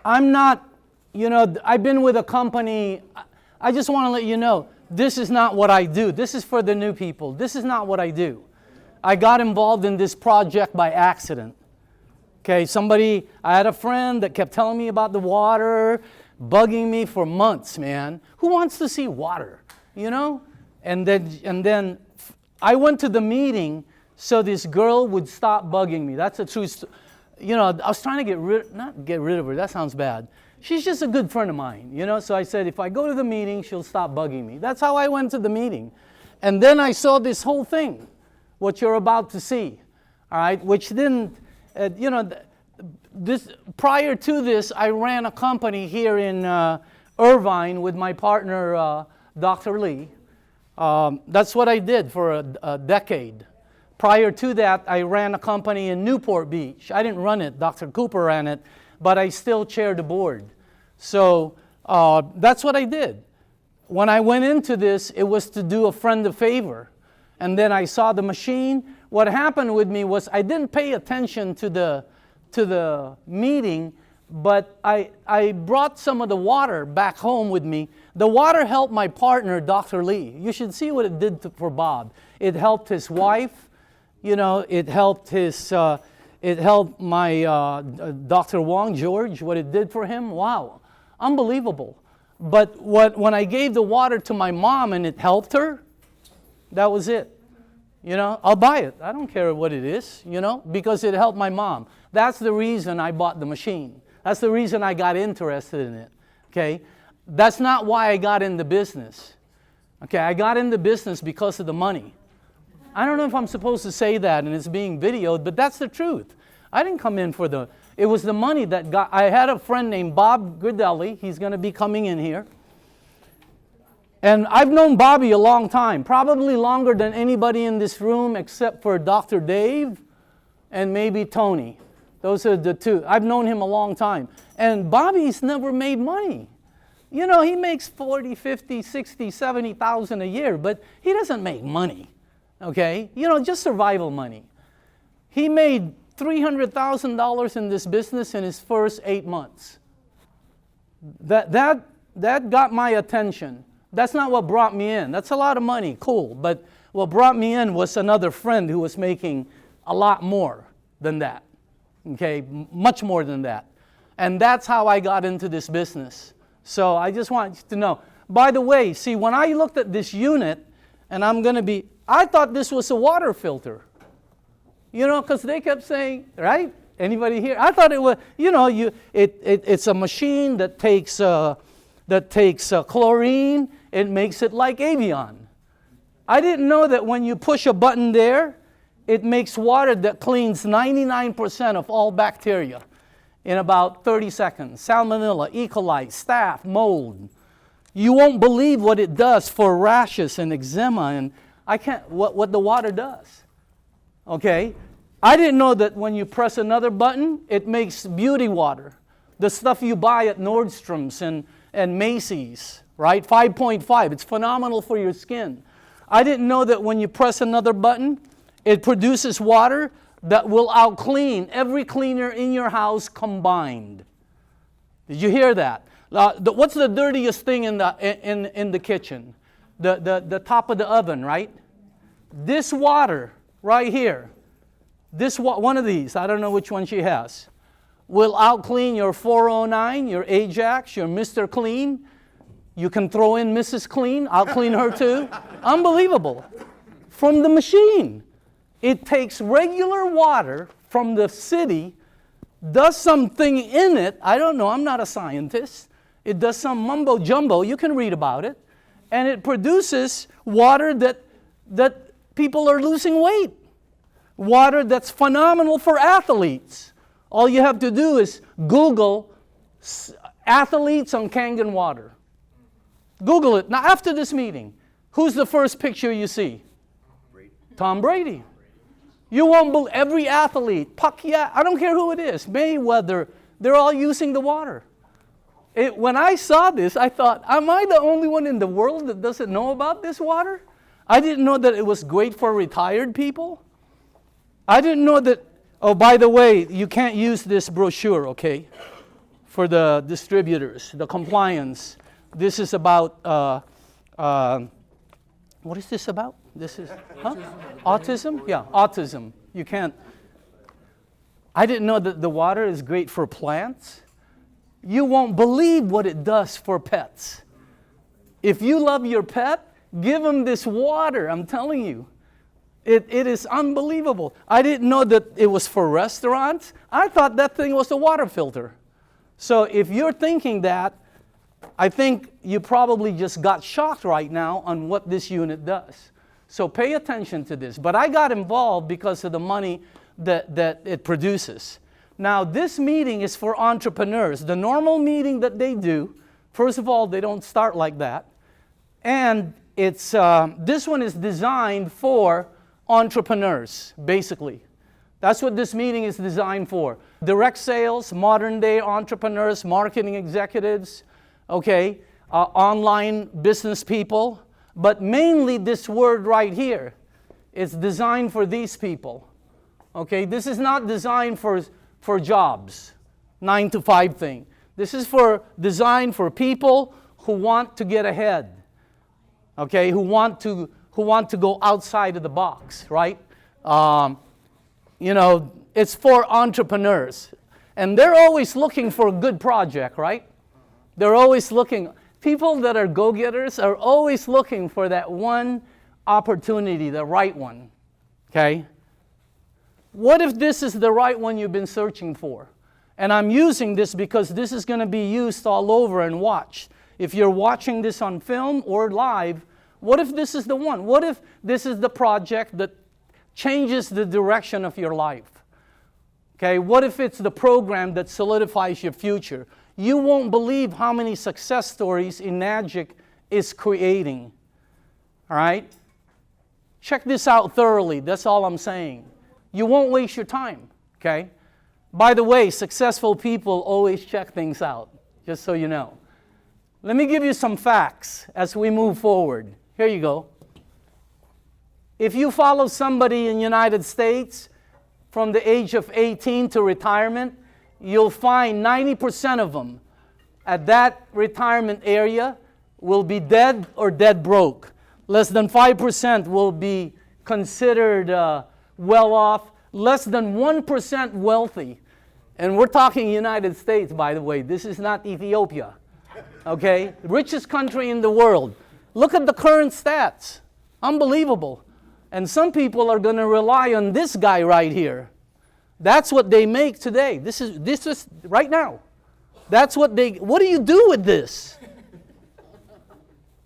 I'm not, I've been with a company. I just want to let you know, this is not what I do. This is for the new people. This is not what I do. I got involved in this project by accident. Okay, I had a friend that kept telling me about the water, bugging me for months, man. Who wants to see water, And then I went to the meeting so this girl would stop bugging me. That's a true story. I was trying to not get rid of her, that sounds bad. She's just a good friend of mine, So I said, if I go to the meeting, she'll stop bugging me. That's how I went to the meeting. And then I saw this whole thing, what you're about to see, all right, which didn't, prior to this, I ran a company here in Irvine with my partner, Dr. Lee. That's what I did for a decade. Prior to that, I ran a company in Newport Beach. I didn't run it, Dr. Cooper ran it, but I still chaired the board. So that's what I did. When I went into this, it was to do a friend a favor. And then I saw the machine. What happened with me was I didn't pay attention to the meeting, but I brought some of the water back home with me. The water helped my partner, Dr. Lee. You should see what it did for Bob. It helped his wife. It helped it helped my Dr. Wong, George, what it did for him. Wow, unbelievable. But when I gave the water to my mom and it helped her, that was it. I'll buy it. I don't care what it is, because it helped my mom. That's the reason I bought the machine. That's the reason I got interested in it, okay? That's not why I got in the business. Okay, I got in the business because of the money. I don't know if I'm supposed to say that and it's being videoed, but that's the truth. I didn't come in for it was the money that I had a friend named Bob Gridelli. He's going to be coming in here. And I've known Bobby a long time, probably longer than anybody in this room except for Dr. Dave and maybe Tony. Those are the two. I've known him a long time. And Bobby's never made money. He makes 40, 50, 60, 70,000 a year, but he doesn't make money. Okay? Just survival money. He made $300,000 in this business in his first 8 months. That got my attention. That's not what brought me in. That's a lot of money, cool. But what brought me in was another friend who was making a lot more than that. Okay, much more than that. And that's how I got into this business. So I just want you to know. By the way, see, when I looked at this unit, and I thought this was a water filter. Because they kept saying, right? Anybody here? I thought it was, it's a machine that takes chlorine. It makes it like Evian. I didn't know that when you push a button there, it makes water that cleans 99% of all bacteria in about 30 seconds. Salmonella, E. coli, staph, mold. You won't believe what it does for rashes and eczema and what the water does. Okay? I didn't know that when you press another button, it makes beauty water. The stuff you buy at Nordstrom's and Macy's, right? 5.5. It's phenomenal for your skin. I didn't know that when you press another button, it produces water that will out-clean every cleaner in your house combined. Did you hear that? What's the dirtiest thing in the kitchen? The top of the oven, right? This water right here, one of these, I don't know which one she has, will out-clean your 409, your Ajax, your Mr. Clean. You can throw in Mrs. Clean, I'll clean her too. Unbelievable. From the machine. It takes regular water from the city, does something in it, I don't know, I'm not a scientist. It does some mumbo jumbo, you can read about it, and it produces water that people are losing weight. Water that's phenomenal for athletes. All you have to do is Google athletes on Kangen water. Google it. Now after this meeting, who's the first picture you see? Tom Brady. You won't believe every athlete, Pacquiao, I don't care who it is, Mayweather, they're all using the water. When I saw this, I thought, am I the only one in the world that doesn't know about this water? I didn't know that it was great for retired people. I didn't know that, oh, by the way, you can't use this brochure, okay? for the distributors, the compliance. This is about, what is this about? This is, autism? Yeah, autism. You can't. I didn't know that the water is great for plants. You won't believe what it does for pets. If you love your pet, give them this water, I'm telling you. It is unbelievable. I didn't know that it was for restaurants. I thought that thing was a water filter. So if you're thinking that, I think you probably just got shocked right now on what this unit does. So pay attention to this. But I got involved because of the money that it produces. Now, this meeting is for entrepreneurs. The normal meeting that they do, first of all, they don't start like that. And it's this one is designed for entrepreneurs, basically. That's what this meeting is designed for. Direct sales, modern-day entrepreneurs, marketing executives, okay, online business people. But mainly this word right here is designed for these people. Okay, this is not designed for jobs, 9 to 5 thing. This is designed for people who want to get ahead. Okay, who want to go outside of the box, right? It's for entrepreneurs. And they're always looking for a good project, right? They're always looking. People that are go-getters are always looking for that one opportunity, the right one, okay? What if this is the right one you've been searching for? And I'm using this because this is going to be used all over and watched. If you're watching this on film or live, what if this is the one? What if this is the project that changes the direction of your life? Okay, what if it's the program that solidifies your future? You won't believe how many success stories Enagic is creating. All right? Check this out thoroughly. That's all I'm saying. You won't waste your time. Okay? By the way, successful people always check things out, just so you know. Let me give you some facts as we move forward. Here you go. If you follow somebody in the United States from the age of 18 to retirement, you'll find 90% of them at that retirement area will be dead or dead broke. Less than 5% will be considered well off. Less than 1% wealthy. And we're talking United States, by the way. This is not Ethiopia. Okay? Richest country in the world. Look at the current stats. Unbelievable. And some people are going to rely on this guy right here. That's what they make today. This is right now. That's what do you do with this?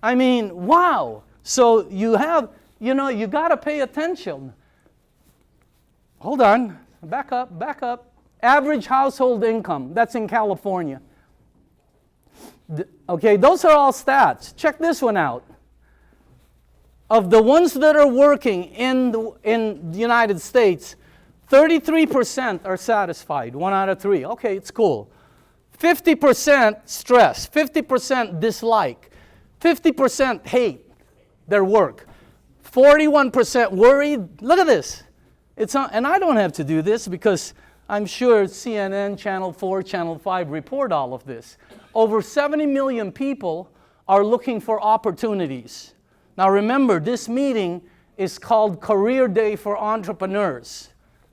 I mean, wow. So you got to pay attention. Hold on. Back up. Average household income. That's in California. Okay, those are all stats. Check this one out. Of the ones that are working in the United States, 33% are satisfied, 1 out of 3. Okay, it's cool. 50% stress, 50% dislike, 50% hate their work, 41% worried. Look at this. And I don't have to do this because I'm sure CNN, Channel 4, Channel 5 report all of this. Over 70 million people are looking for opportunities. Now remember, this meeting is called Career Day for Entrepreneurs.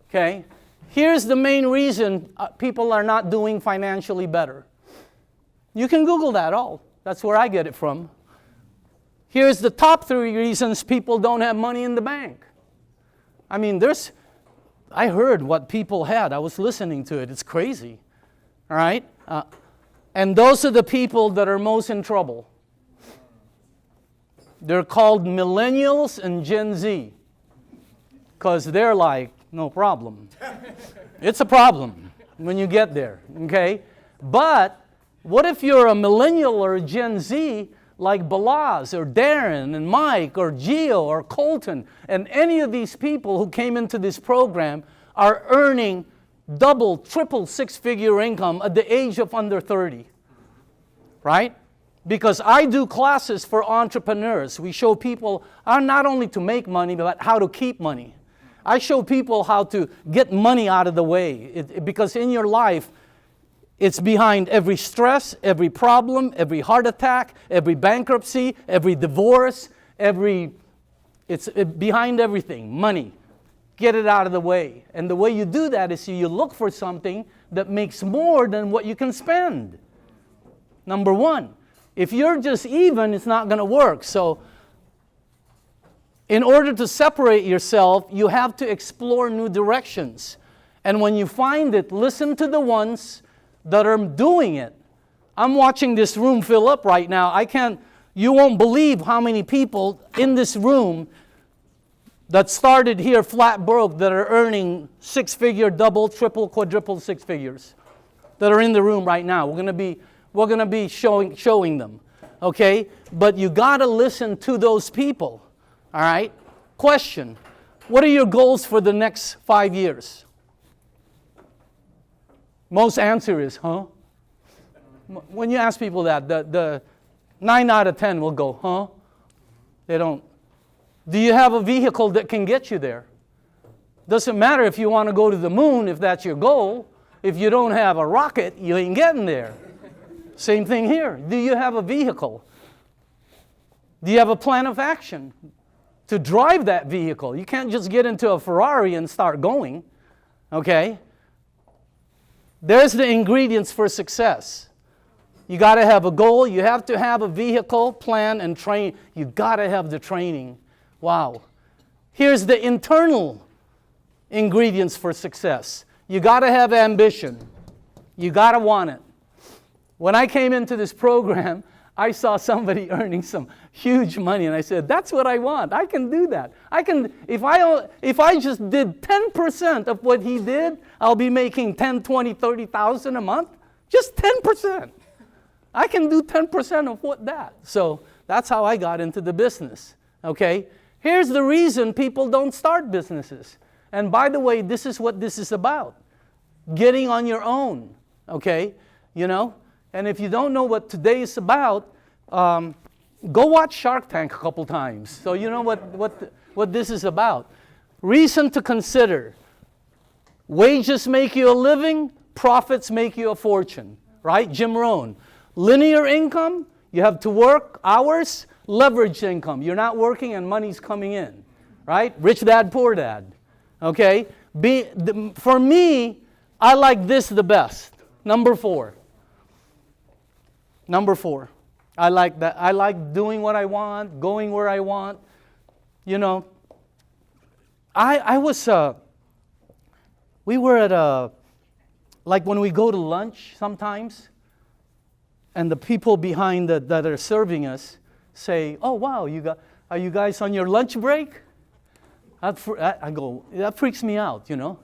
Okay? Here's the main reason people are not doing financially better. You can Google that all. That's where I get it from. Here's the top 3 reasons people don't have money in the bank. I mean, I heard what people had. I was listening to it. It's crazy. All right? And those are the people that are most in trouble. They're called millennials and Gen Z. Because they're like, no problem. It's a problem when you get there, okay? But what if you're a millennial or a Gen Z like Balaz or Darren and Mike or Gio or Colton, and any of these people who came into this program are earning double, triple, 6-figure income at the age of under 30, right? Because I do classes for entrepreneurs. We show people not only to make money, but how to keep money. I show people how to get money out of the way. Because in your life, It's behind every stress, every problem, every heart attack, every bankruptcy, every divorce, it's behind everything. Money. Get it out of the way. And the way you do that is you look for something that makes more than what you can spend. Number one. If you're just even, it's not going to work. So in order to separate yourself, you have to explore new directions. And when you find it, listen to the ones that are doing it. I'm watching this room fill up right now. You won't believe how many people in this room that started here flat broke that are earning six-figure, double, triple, quadruple six figures that are in the room right now. We're going to be showing them, okay? But you got to listen to those people, all right? Question, what are your goals for the next 5 years? Most answer is, huh? When you ask people that, the 9 out of 10 will go, huh? They don't. Do you have a vehicle that can get you there? Doesn't matter if you want to go to the moon, if that's your goal. If you don't have a rocket, you ain't getting there. Same thing here. Do you have a vehicle? Do you have a plan of action to drive that vehicle? You can't just get into a Ferrari and start going, okay? There's the ingredients for success. You got to have a goal. You have to have a vehicle, plan, and train. You got to have the training. Wow. Here's the internal ingredients for success. You got to have ambition. You got to want it. When I came into this program, I saw somebody earning some huge money, and I said, that's what I want. I can do that. If I just did 10% of what he did, I'll be making 10, 20, 30,000 a month. Just 10%. I can do 10% of that. So that's how I got into the business, okay? Here's the reason people don't start businesses. And by the way, this is what this is about. Getting on your own, okay? You know? And if you don't know what today is about, go watch Shark Tank a couple times. So you know what this is about. Reason to consider. Wages make you a living, profits make you a fortune, right? Jim Rohn. Linear income, you have to work hours. Leveraged income, you're not working and money's coming in, right? Rich dad, poor dad, okay? For me, I like this the best. Number 4. I like that. I like doing what I want, going where I want. You know, we were at like when we go to lunch sometimes, and the people behind that are serving us say, oh, wow, are you guys on your lunch break? I go, that freaks me out, you know.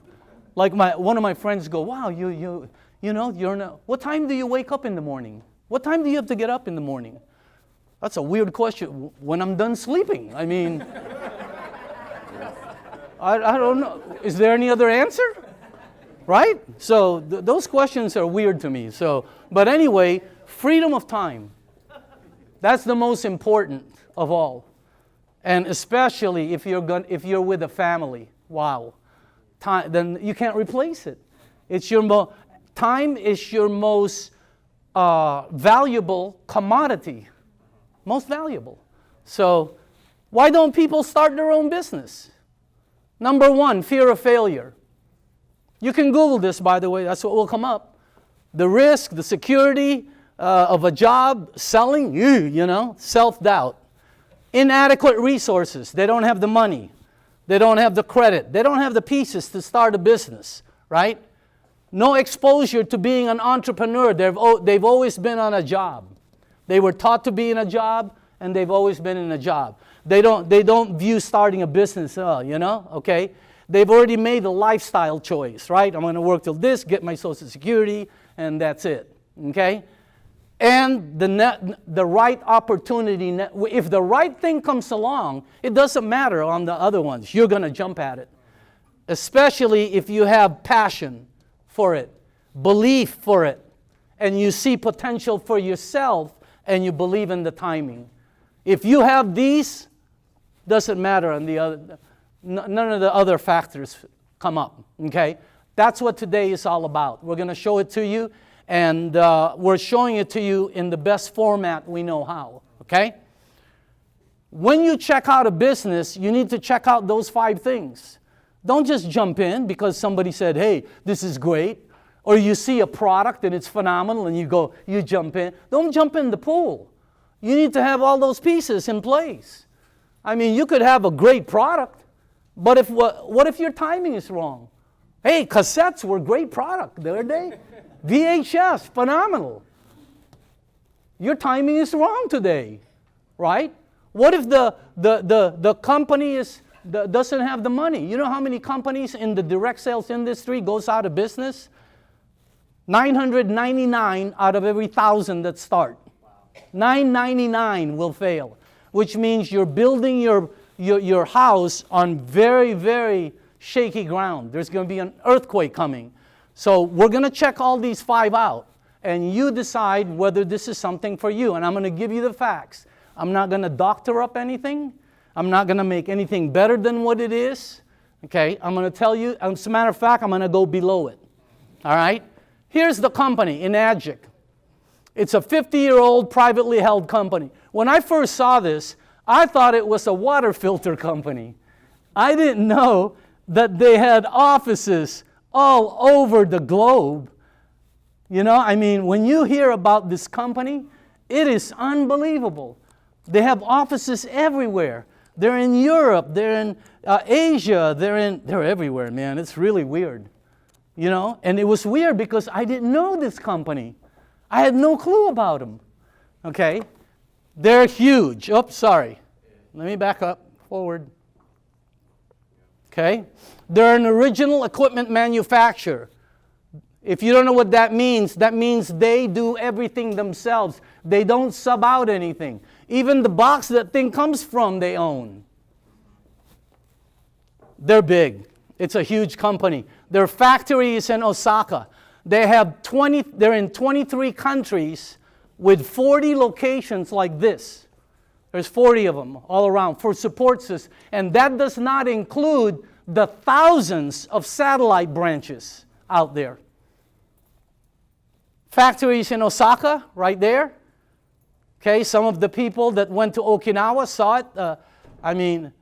Like one of my friends go, wow, you know, what time do you wake up in the morning? What time do you have to get up in the morning? That's a weird question. When I'm done sleeping. I mean, I don't know. Is there any other answer? Right? So those questions are weird to me. So, but anyway, freedom of time. That's the most important of all. And especially if you're with a family. Wow. Time, then you can't replace it. Time is your most valuable commodity. Most valuable. So why don't people start their own business? Number 1, fear of failure. You can Google this, by the way. That's what will come up. The risk, the security of a job, selling, you know, self-doubt. Inadequate resources. They don't have the money. They don't have the credit. They don't have the pieces to start a business, right? No exposure to being an entrepreneur. They've always been on a job. They were taught to be in a job, and they've always been in a job. They don't view starting a business, you know, okay? They've already made a lifestyle choice, right? I'm going to work till this, get my Social Security, and that's it, okay? And the right opportunity, if the right thing comes along, it doesn't matter on the other ones. You're going to jump at it, especially if you have passion for it, belief for it, and you see potential for yourself, and you believe in the timing. If you have these, doesn't matter on the other. None of the other factors come up, okay? That's what today is all about. We're going to show it to you. And we're showing it to you in the best format we know how, okay? When you check out a business, you need to check out those 5 things. Don't just jump in because somebody said, hey, this is great. Or you see a product and it's phenomenal and you jump in. Don't jump in the pool. You need to have all those pieces in place. I mean, you could have a great product, but what if your timing is wrong? Hey, cassettes were a great product, weren't they? VHS, phenomenal. Your timing is wrong today, right? What if the company doesn't have the money? You know how many companies in the direct sales industry goes out of business? 999 out of every 1,000 that start. 999 will fail, which means you're building your house on very, very shaky ground. There's going to be an earthquake coming. So we're going to check all these 5 out, and you decide whether this is something for you. And I'm going to give you the facts. I'm not going to doctor up anything. I'm not going to make anything better than what it is. Okay, I'm going to tell you, as a matter of fact, I'm going to go below it. All right? Here's the company, Enagic. It's a 50-year-old privately held company. When I first saw this, I thought it was a water filter company. I didn't know that they had offices all over the globe. You know, I mean, when you hear about this company, it is unbelievable. They have offices everywhere. They're in Europe, they're in Asia, they're everywhere, man. It's really weird. You know, and it was weird because I didn't know this company. I had no clue about them. Okay? They're huge. Oops, sorry. Let me back up, forward. Okay? They're an original equipment manufacturer. If you don't know what that means they do everything themselves. They don't sub out anything. Even the box that thing comes from, they own. They're big. It's a huge company. Their factory is in Osaka. They're in 23 countries with 40 locations like this. There's 40 of them all around for support systems. And that does not include the thousands of satellite branches out there. Factories in Osaka, right there. Okay, some of the people that went to Okinawa saw it. I mean,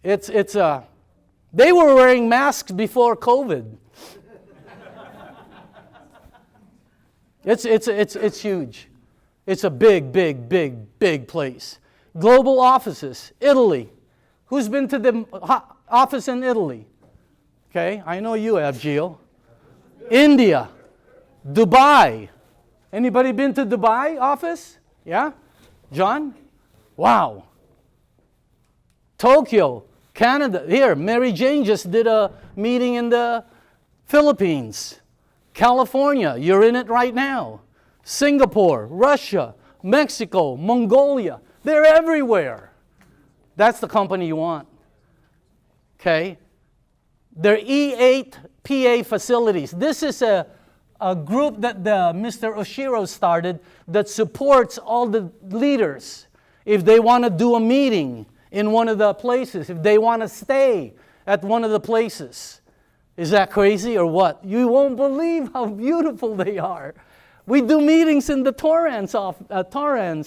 they were wearing masks before COVID. It's huge. It's a big place. Global offices. Italy. Who's been to the office in Italy? Okay, I know you have, Gio. India. Dubai. Anybody been to Dubai office? Yeah? John? Wow. Tokyo. Canada. Here, Mary Jane just did a meeting in the Philippines. California, you're in it right now. Singapore, Russia, Mexico, Mongolia. They're everywhere. That's the company you want. Okay? They're E8 PA facilities. This is a group that Mr. Oshiro started that supports all the leaders. If they want to do a meeting in one of the places, if they want to stay at one of the places. Is that crazy or what? You won't believe how beautiful they are. We do meetings in the Torrance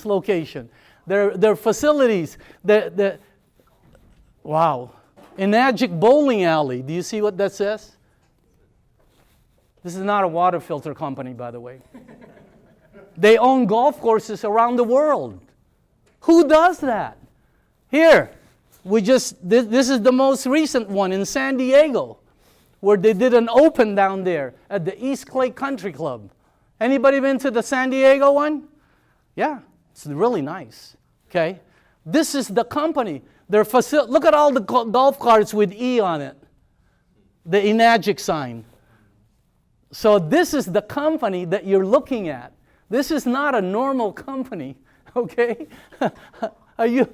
location. Their facilities. Wow. Enagic Bowling Alley. Do you see what that says? This is not a water filter company, by the way. They own golf courses around the world. Who does that? Here, this is the most recent one in San Diego, where they did an open down there at the East Clay Country Club. Anybody been to the San Diego one? Yeah, it's really nice. Okay, this is the company. Look at all the golf carts with E on it, the Enagic sign. So this is the company that you're looking at. This is not a normal company. Okay, are you?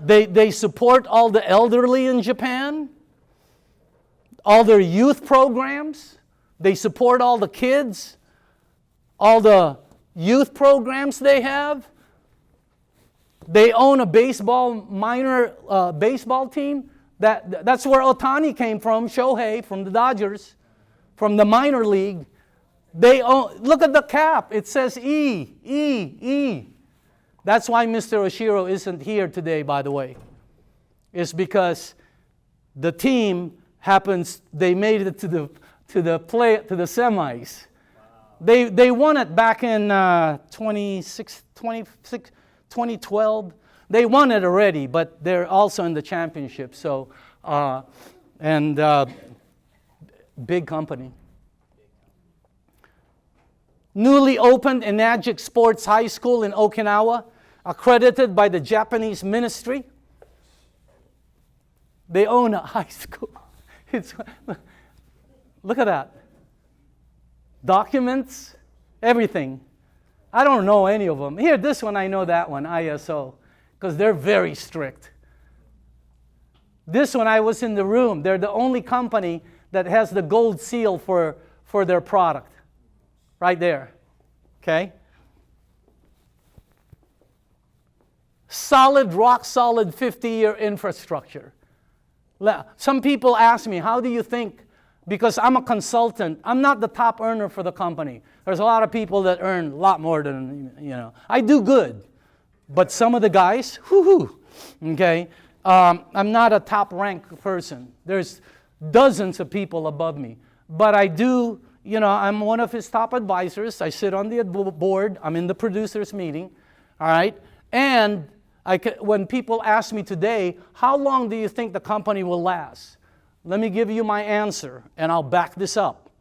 They support all the elderly in Japan, all their youth programs. They support all the kids, all the youth programs they have. They own a minor baseball team. That's where Ohtani came from, Shohei from the Dodgers. from the minor league. They own, look at the cap. It says E, E, E. That's why Mr. Oshiro isn't here today, by the way. It's because the team happens, they made it to the semis. Wow. They won it back in 2012. They won it already, but they're also in the championship. So, big company. Newly opened Enagic Sports High School in Okinawa, accredited by the Japanese ministry. They own a high school. Look at that. Documents, everything. I don't know any of them. Here, this one, I know that one, ISO, because they're very strict. This one, I was in the room. They're the only company that has the gold seal for their product. Right there. Okay? Solid, rock solid 50-year infrastructure. Some people ask me, how do you think? Because I'm a consultant. I'm not the top earner for the company. There's a lot of people that earn a lot more than, I do good. But some of the guys, okay? I'm not a top rank person. There's dozens of people above me. But I do, I'm one of his top advisors. I sit on the board. I'm in the producers meeting, all right? And when people ask me today, how long do you think the company will last? Let me give you my answer, and I'll back this up.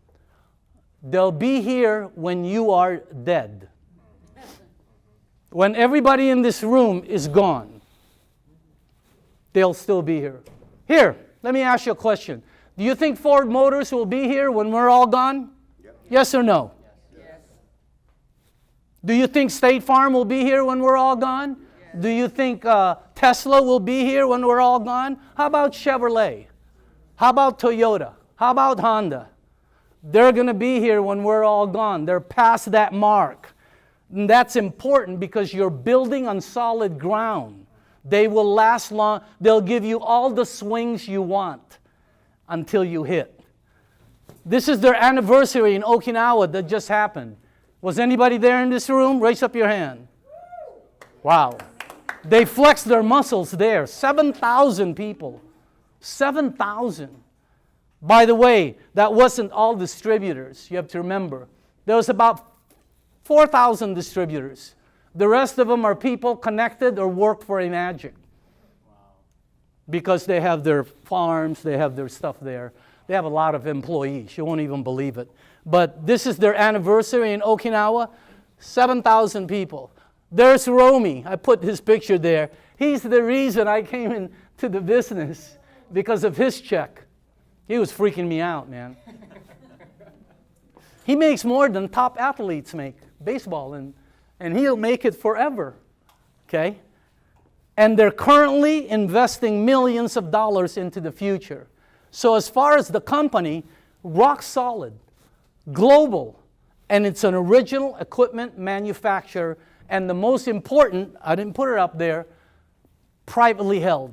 They'll be here when you are dead. When everybody in this room is gone, they'll still be here. Here, let me ask you a question. Do you think Ford Motors will be here when we're all gone? Yep. Yes or no? Yes. Do you think State Farm will be here when we're all gone? Yes. Do you think Tesla will be here when we're all gone? How about Chevrolet? How about Toyota? How about Honda? They're going to be here when we're all gone. They're past that mark. And that's important because you're building on solid ground. They will last long. They'll give you all the swings you want until you hit. This is their anniversary in Okinawa that just happened. Was anybody there in this room? Raise up your hand. Wow. They flexed their muscles there. 7,000 people. 7,000. By the way, that wasn't all distributors. You have to remember. There was about 4,000 distributors. The rest of them are people connected or work for Enagic. Wow. Because they have their farms, they have their stuff there. They have a lot of employees. You won't even believe it. But this is their anniversary in Okinawa. 7,000 people. There's Romy. I put his picture there. He's the reason I came into the business. Because of his check. He was freaking me out, man. He makes more than top athletes make, baseball, and he'll make it forever, okay? And they're currently investing millions of dollars into the future. So as far as the company, rock solid, global, and it's an original equipment manufacturer, and the most important, I didn't put it up there, privately held.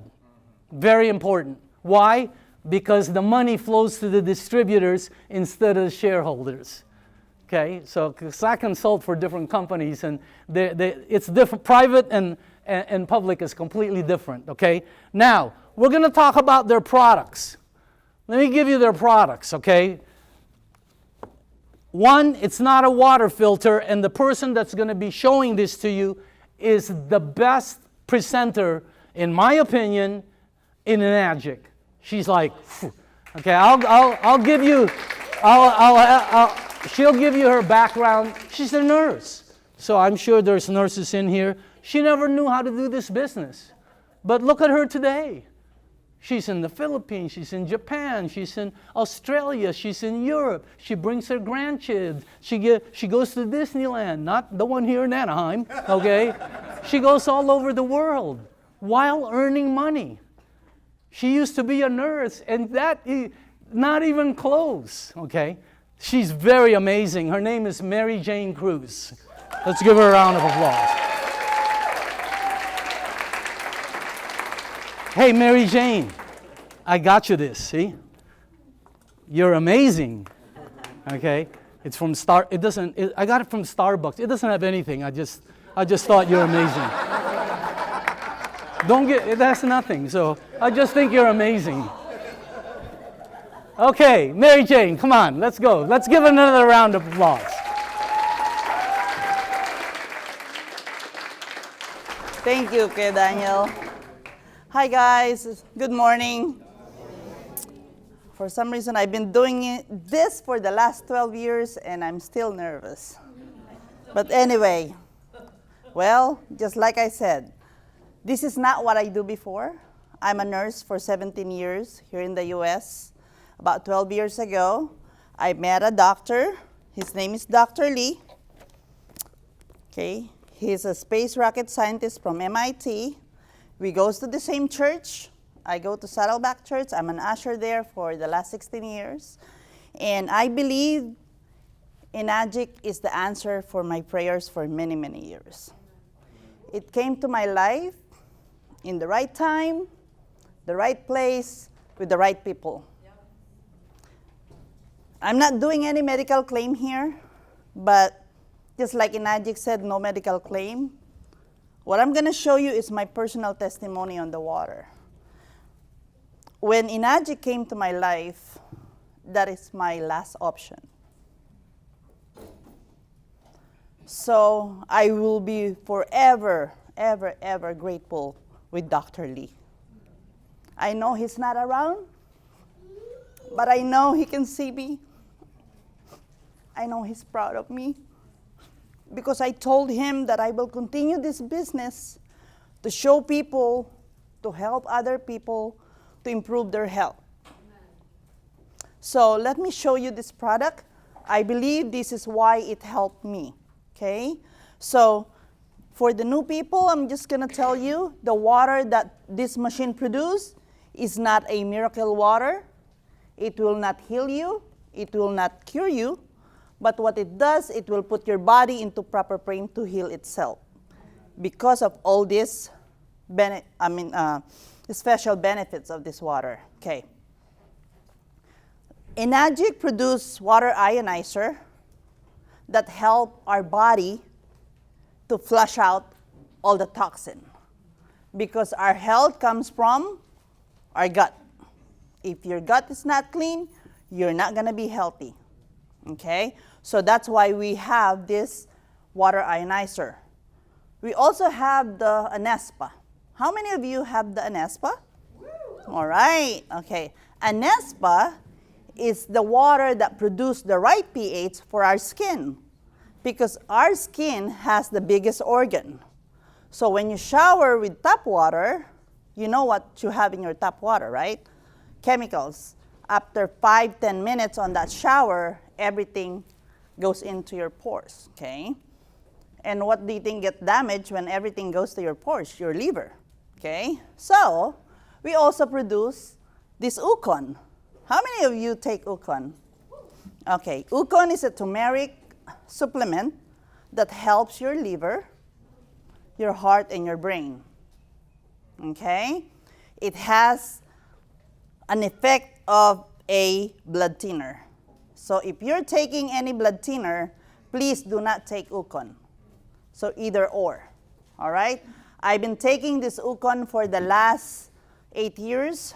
Very important. Why? Because the money flows to the distributors instead of the shareholders. Okay, so because I consult for different companies, and it's different. Private and public is completely different. Okay, now we're going to talk about their products. Let me give you their products. Okay, one, it's not a water filter, and the person that's going to be showing this to you is the best presenter, in my opinion, in Enagic. She's like, phew. Okay, I'll give you, she'll give you her background. She's a nurse, so I'm sure there's nurses in here. She never knew how to do this business, but look at her today. She's in the Philippines, she's in Japan, she's in Australia, she's in Europe. She brings her grandkids. She goes to Disneyland, not the one here in Anaheim. Okay, she goes all over the world while earning money. She used to be a nurse, and that is not even close, okay? She's very amazing. Her name is Mary Jane Cruz. Let's give her a round of applause. Hey, Mary Jane, I got you this, see? You're amazing. Okay? It's from I got it from Starbucks. It doesn't have anything. I just thought you're amazing. That's nothing. So I just think you're amazing. Okay, Mary Jane, come on, let's go. Let's give another round of applause. Thank you, Daniel. Hi guys, good morning. For some reason, I've been doing this for the last 12 years and I'm still nervous. But anyway, well, just like I said, this is not what I do before. I'm a nurse for 17 years here in the US. About 12 years ago, I met a doctor. His name is Dr. Lee. Okay, he's a space rocket scientist from MIT. We go to the same church. I go to Saddleback Church. I'm an usher there for the last 16 years. And I believe Enagic is the answer for my prayers for many, many years. It came to my life in the right time, the right place, with the right people. I'm not doing any medical claim here, but just like Enagic said, no medical claim. What I'm going to show you is my personal testimony on the water. When Enagic came to my life, that is my last option. So I will be forever, ever, ever grateful with Dr. Lee. I know he's not around, but I know he can see me. I know he's proud of me because I told him that I will continue this business to show people, to help other people, to improve their health. So let me show you this product. I believe this is why it helped me, okay? So for the new people, I'm just gonna tell you the water that this machine produces is not a miracle water. It will not heal you. It will not cure you. But what it does, it will put your body into proper frame to heal itself because of all these special benefits of this water. Okay. Enagic produces water ionizer that help our body to flush out all the toxin because our health comes from our gut. If your gut is not clean, you're not going to be healthy. Okay? So that's why we have this water ionizer. We also have the Anespa. How many of you have the Anespa? All right. Okay. Anespa is the water that produces the right pH for our skin because our skin has the biggest organ. So when you shower with tap water, you know what you have in your tap water, right? Chemicals. After 5-10 minutes on that shower, everything goes into your pores, okay? And what do you think gets damaged when everything goes to your pores? Your liver, okay? So we also produce this Ukon. How many of you take Ukon? Okay, Ukon is a turmeric supplement that helps your liver, your heart, and your brain, okay? It has an effect of a blood thinner. So if you're taking any blood thinner, please do not take Ukon. So either or, all right? I've been taking this Ukon for the last 8 years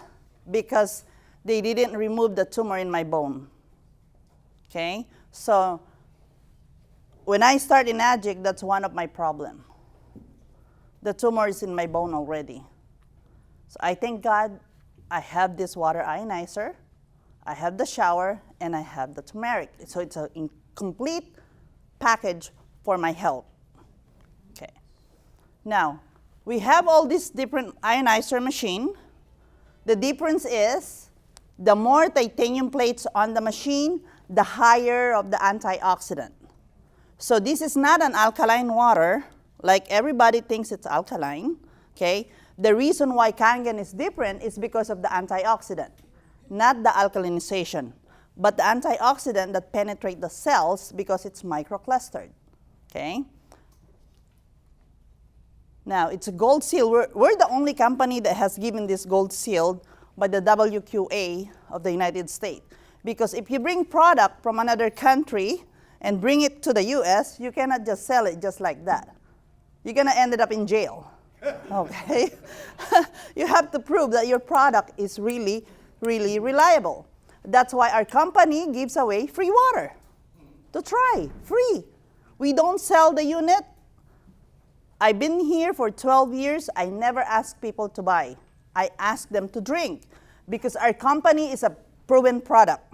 because they didn't remove the tumor in my bone, okay? So when I start Enagic, that's one of my problems. The tumor is in my bone already. So I thank God I have this water ionizer, I have the shower, and I have the turmeric. So it's a complete package for my health. Okay. Now, we have all these different ionizer machine. The difference is the more titanium plates on the machine, the higher of the antioxidant. So this is not an alkaline water like everybody thinks it's alkaline, okay? The reason why Kangen is different is because of the antioxidant, not the alkalinization, but the antioxidant that penetrate the cells because it's microclustered, okay? Now, it's a gold seal. We're the only company that has given this gold seal by the WQA of the United States Because if you bring product from another country and bring it to the US, you cannot just sell it just like that. You're going to end up in jail. Okay? You have to prove that your product is really, really reliable. That's why our company gives away free water to try, free. We don't sell the unit. I've been here for 12 years. I never ask people to buy. I ask them to drink because our company is a proven product.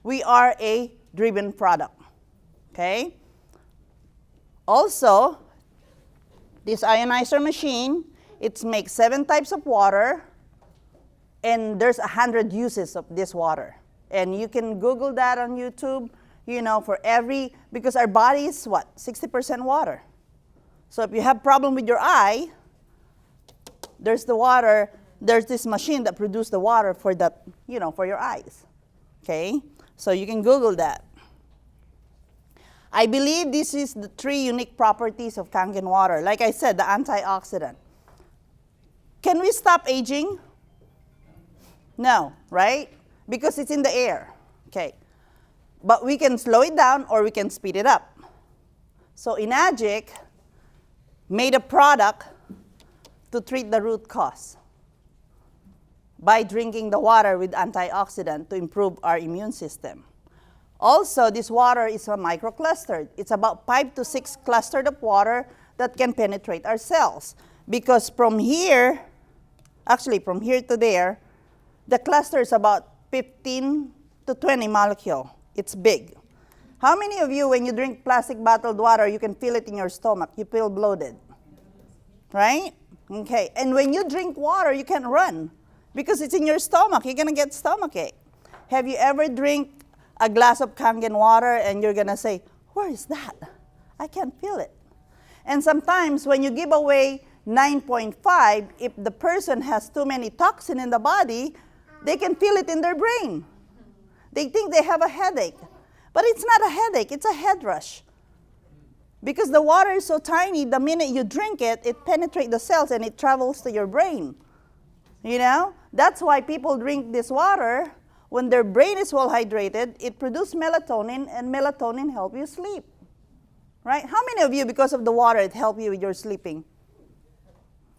We are a driven product. Okay? Also, this ionizer machine, it makes 7 types of water, and there's 100 uses of this water. And you can Google that on YouTube, for every, because our body is what? 60% water. So if you have problem with your eye, there's the water, there's this machine that produces the water for that, for your eyes. Okay? So you can Google that. I believe this is the 3 unique properties of Kangen water. Like I said, the antioxidant. Can we stop aging? No, right? Because it's in the air. Okay. But we can slow it down or we can speed it up. So Enagic made a product to treat the root cause by drinking the water with antioxidant to improve our immune system. Also, this water is a microclustered. It's about 5 to 6 clustered of water that can penetrate our cells. Because from here to there, the cluster is about 15 to 20 molecules. It's big. How many of you, when you drink plastic bottled water, you can feel it in your stomach? You feel bloated, right? Okay, and when you drink water, you can't run because it's in your stomach. You're going to get stomachache. Have you ever drank a glass of Kangen water and you're going to say, where is that? I can't feel it. And sometimes when you give away 9.5, if the person has too many toxin in the body, they can feel it in their brain. They think they have a headache. But it's not a headache, it's a head rush. Because the water is so tiny, the minute you drink it, it penetrates the cells and it travels to your brain. That's why people drink this water. When their brain is well hydrated, it produces melatonin, and melatonin helps you sleep. Right? How many of you, because of the water, it helped you with your sleeping?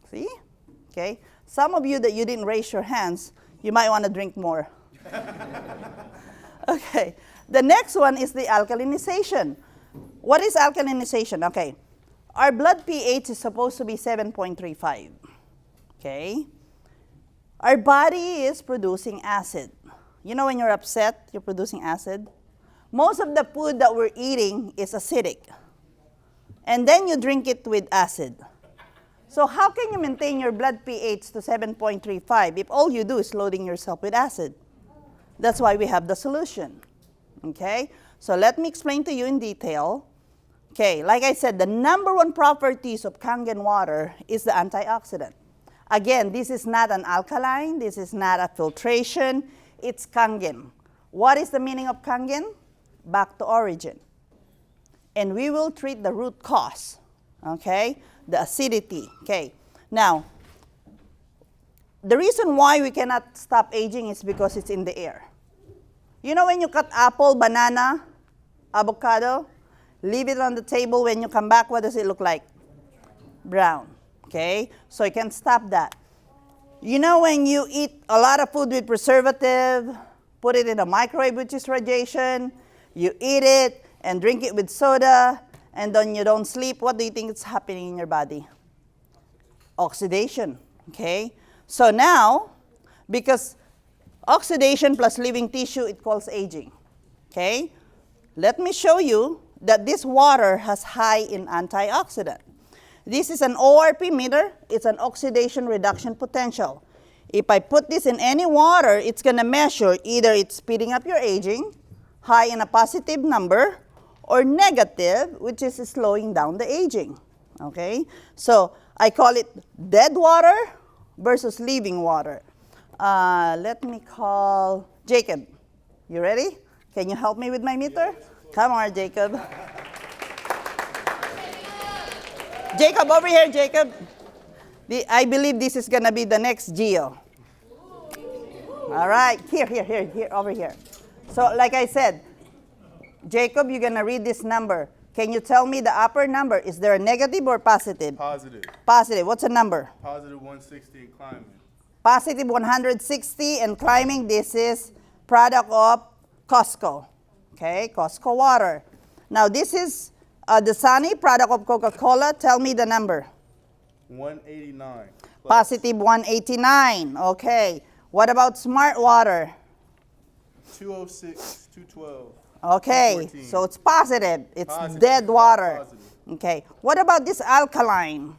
See? Okay. Some of you that you didn't raise your hands, you might want to drink more. Okay. The next one is the alkalinization. What is alkalinization? Okay. Our blood pH is supposed to be 7.35. Okay. Our body is producing acid. When you're upset, you're producing acid. Most of the food that we're eating is acidic. And then you drink it with acid. So how can you maintain your blood pH to 7.35 if all you do is loading yourself with acid? That's why we have the solution. Okay? So let me explain to you in detail. Okay, like I said, the number 1 properties of Kangen water is the antioxidant. Again, this is not an alkaline. This is not a filtration. It's Kangen. What is the meaning of Kangen? Back to origin. And we will treat the root cause. Okay? The acidity. Okay. Now, the reason why we cannot stop aging is because it's in the air. When you cut apple, banana, avocado, leave it on the table, when you come back, what does it look like? Brown. Okay? So you can stop that. When you eat a lot of food with preservative, put it in a microwave, which is radiation, you eat it and drink it with soda, and then you don't sleep, what do you think is happening in your body? Oxidation. Okay? So now, because oxidation plus living tissue, it calls aging. Okay? Let me show you that this water has high in antioxidant. This is an ORP meter. It's an oxidation reduction potential. If I put this in any water, it's going to measure either it's speeding up your aging, high in a positive number, or negative, which is slowing down the aging. Okay? So I call it dead water versus living water. Let me call Jacob. You ready? Can you help me with my meter? Come on, Jacob. Jacob, over here, Jacob. I believe this is going to be the next Geo. All right. Here, over here. So like I said, Jacob, you're going to read this number. Can you tell me the upper number? Is there a negative or positive? Positive. Positive. What's the number? Positive 160 and climbing. Positive 160 and climbing. This is product of Costco. Okay, Costco water. Now this is Dasani, product of Coca-Cola. Tell me the number. 189. Positive 189. Okay. What about Smart Water? 206, 212. Okay, 214. so it's positive. It's Positive. dead water. Positive. Okay. What about this alkaline?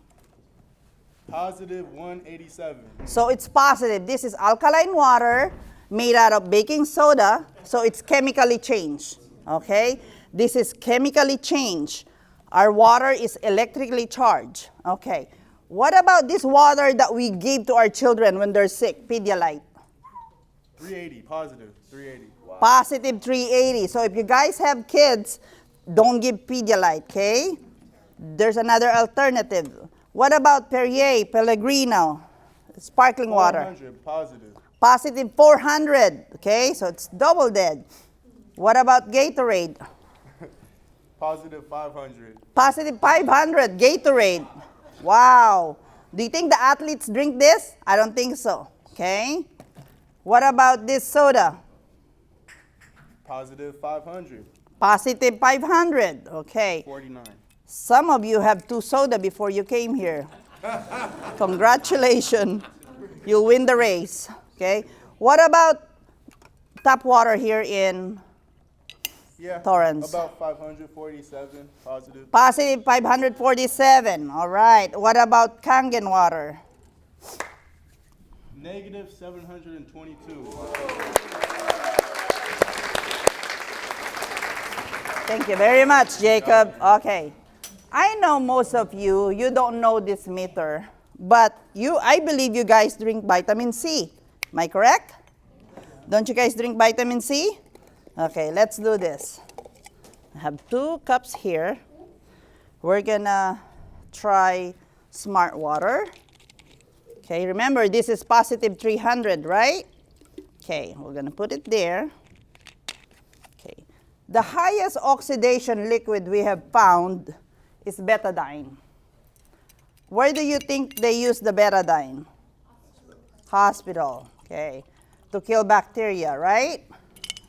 Positive 187. So it's positive. This is alkaline water made out of baking soda, so it's chemically changed. Okay? This is chemically changed. Our water is electrically charged. Okay. What about this water that we give to our children when they're sick? Pedialyte. 380. Positive 380. Wow. Positive 380. So if you guys have kids, don't give Pedialyte, okay? There's another alternative. What about Perrier, Pellegrino, sparkling water? 400. Positive. Positive 400, okay? So it's double dead. What about Gatorade? Positive 500. Positive 500, Gatorade. Wow. Do you think the athletes drink this? I don't think so, okay? What about this soda? Positive 500. Positive 500, okay. 49. Some of you have 2 soda before you came here. Congratulations. You'll win the race. Okay. What about tap water here in Torrance? About 547. Positive. Positive 547. All right. What about Kangen water? Negative 722. Thank you very much, Jacob. Okay. I know most of you don't know this meter, but I believe you guys drink vitamin C. Am I correct? Don't you guys drink vitamin C? Okay, let's do this. I have 2 cups here. We're gonna try Smart Water. Okay, remember this is positive 300, right? Okay, we're gonna put it there. Okay, the highest oxidation liquid we have found is betadine. Where do you think they use the betadine? Hospital, okay. To kill bacteria, right?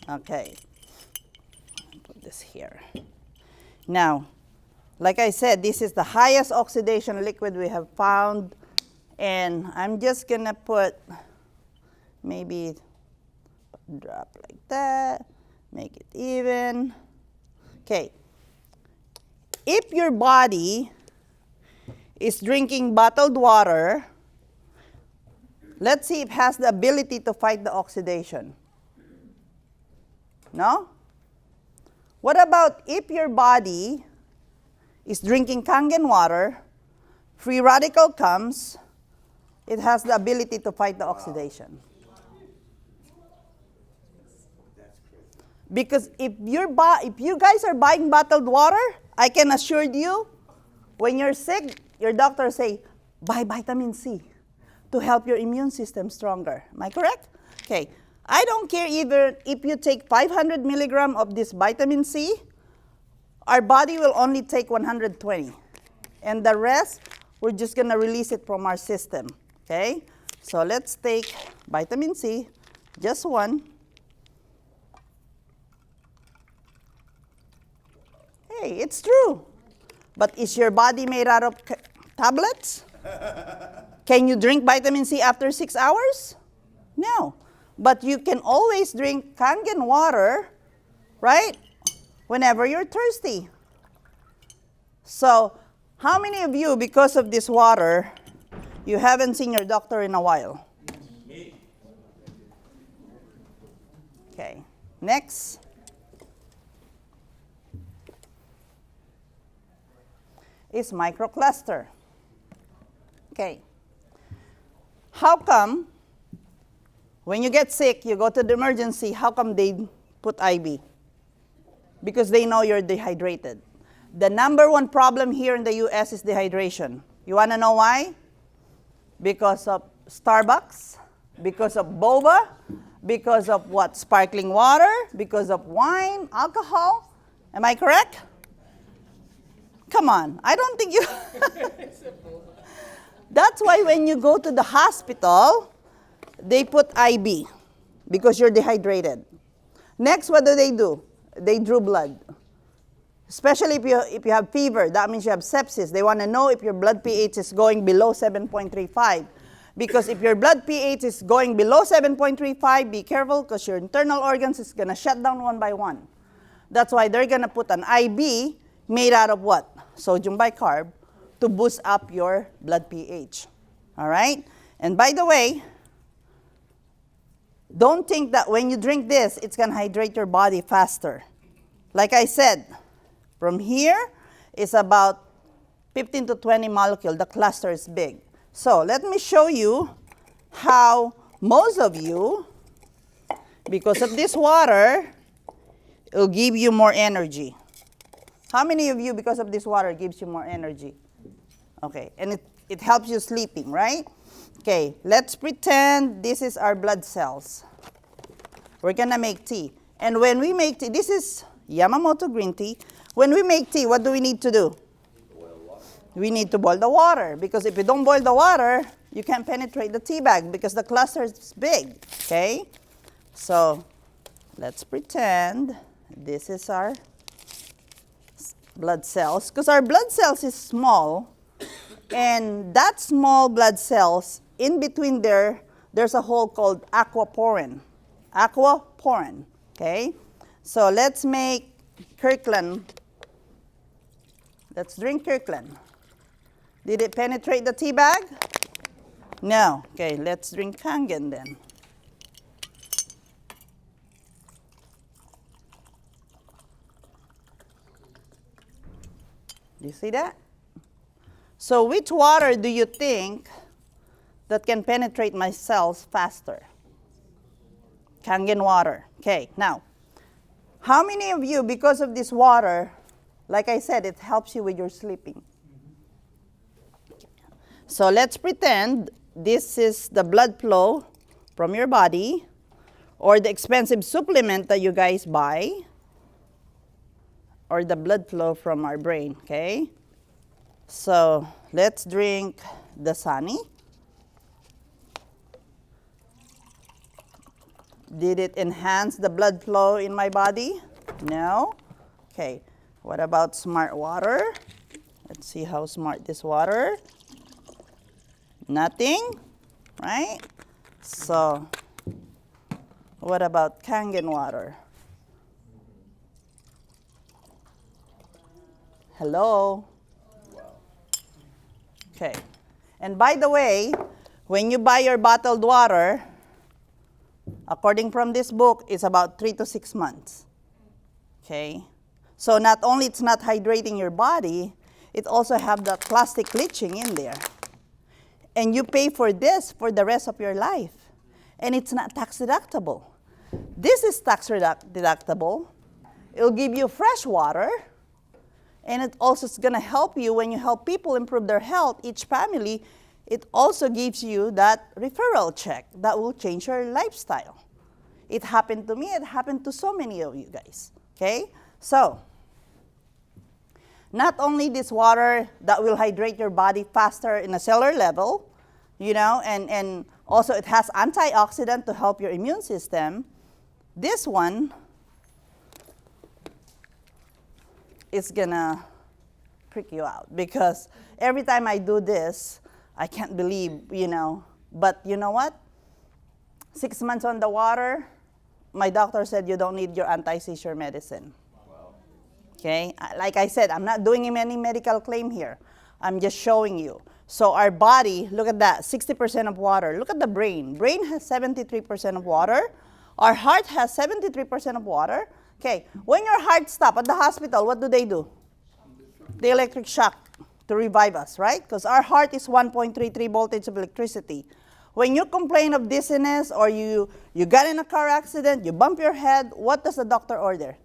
Okay. Put this here. Now, like I said, this is the highest oxidation liquid we have found. And I'm just gonna put maybe a drop like that, make it even. Okay. If your body is drinking bottled water, let's see if it has the ability to fight the oxidation. No? What about if your body is drinking Kangen water, free radical comes, it has the ability to fight the oxidation. Because if you guys are buying bottled water, I can assure you, when you're sick, your doctor say, buy vitamin C to help your immune system stronger. Am I correct? Okay. I don't care even if you take 500 milligrams of this vitamin C, our body will only take 120. And the rest, we're just going to release it from our system. Okay? So let's take vitamin C, just 1. Hey, it's true. But is your body made out of tablets? Can you drink vitamin C after 6 hours? No. But you can always drink Kangen water, right? Whenever you're thirsty. So, how many of you, because of this water, you haven't seen your doctor in a while? Okay. Next. Is microcluster. Okay. How come when you get sick, you go to the emergency, how come they put IV? Because they know you're dehydrated. The number 1 problem here in the US is dehydration. You want to know why? Because of Starbucks, because of boba, Because of what? Sparkling water, because of wine, alcohol. Am I correct? Come on, I don't think you... That's why when you go to the hospital, they put IV because you're dehydrated. Next, what do? They drew blood. Especially if you have fever, that means you have sepsis. They want to know if your blood pH is going below 7.35. Because if your blood pH is going below 7.35, be careful because your internal organs is going to shut down one by one. That's why they're going to put an IV made out of what? Sodium bicarb to boost up your blood pH. All right? And by the way, don't think that when you drink this, it's going to hydrate your body faster. Like I said, from here is about 15 to 20 molecules. The cluster is big. So let me show you how most of you, because of this water, it will give you more energy. How many of you, because of this water, gives you more energy? Okay, and it helps you sleeping, right? Okay, let's pretend this is our blood cells. We're gonna make tea. And when we make tea, this is Yamamoto green tea. When we make tea, what do we need to do? We need to boil the water, because if you don't boil the water, you can't penetrate the tea bag because the cluster is big, okay? So let's pretend this is our blood cells, because our blood cells is small, and that small blood cells, in between there's a hole called aquaporin. Aquaporin, okay? So let's make Kirkland. Let's drink Kirkland. Did it penetrate the tea bag? No. Okay, let's drink Kangen then. Do you see that? So which water do you think that can penetrate my cells faster? Kangen water. Okay, now, how many of you, because of this water, like I said, it helps you with your sleeping? So let's pretend this is the blood flow from your body, or the expensive supplement that you guys buy, or the blood flow from our brain, okay? So let's drink the Sunny. Did it enhance the blood flow in my body? No. Okay, what about smart water? Let's see how smart this water. Nothing, right? So what about Kangen water? Hello? Okay. And by the way, when you buy your bottled water, according from this book, it's about 3 to 6 months. Okay? So not only it's not hydrating your body, it also have the plastic leaching in there. And you pay for this for the rest of your life. And it's not tax deductible. This is tax deductible. It'll give you fresh water. And it also is going to help you when you help people improve their health, each family. It also gives you that referral check that will change your lifestyle. It happened to me. It happened to so many of you guys. Okay? So, not only this water that will hydrate your body faster in a cellular level, you know, and also it has antioxidant to help your immune system. This one is gonna freak you out, because every time I do this, I can't believe, you know, but you know what? 6 months on the water, my doctor said you don't need your anti-seizure medicine. Wow. Okay, like I said, I'm not doing any medical claim here. I'm just showing you. So our body, look at that, 60% of water. Look at the brain. Brain has 73% of water. Our heart has 73% of water. Okay, when your heart stops at the hospital, what do? The electric shock to revive us, right? Because our heart is 1.33 voltage of electricity. When you complain of dizziness, or you got in a car accident, you bump your head, what does the doctor order?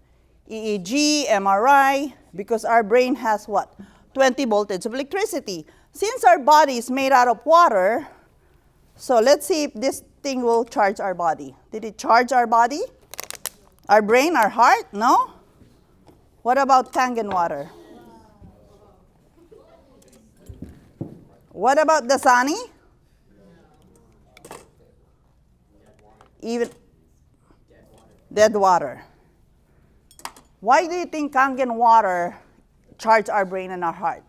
EEG, MRI, because our brain has what? 20 voltage of electricity. Since our body is made out of water, so let's see if this think will charge our body? Did it charge our body? Our brain, our heart? No? What about Kangen water? What about Dasani? Even dead water. Why do you think Kangen water charge our brain and our heart?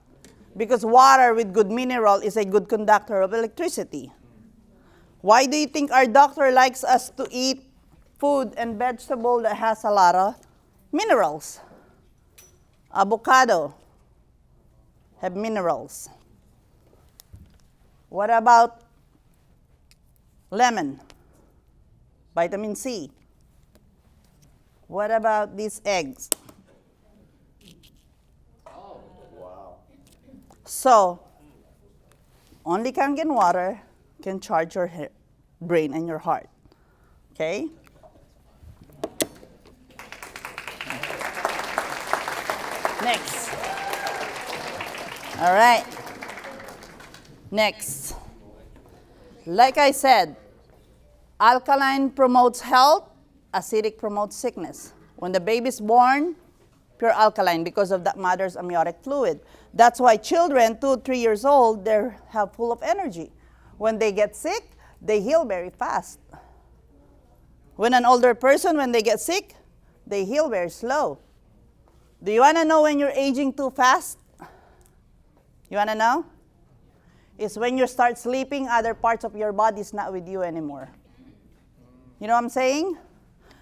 Because water with good mineral is a good conductor of electricity. Why do you think our doctor likes us to eat food and vegetable that has a lot of minerals? Avocado have minerals. What about lemon? Vitamin C. What about these eggs? Oh, wow. So, only Kangen water can charge your brain and your heart. Okay? Next. All right. Next. Like I said, alkaline promotes health, acidic promotes sickness. When the baby's born, pure alkaline because of that mother's amniotic fluid. That's why children, 2, 3 years old, they have full of energy. When they get sick, they heal very fast. When an older person, when they get sick, they heal very slow. Do you want to know when you're aging too fast? You want to know? It's when you start sleeping, other parts of your body is not with you anymore. You know what I'm saying?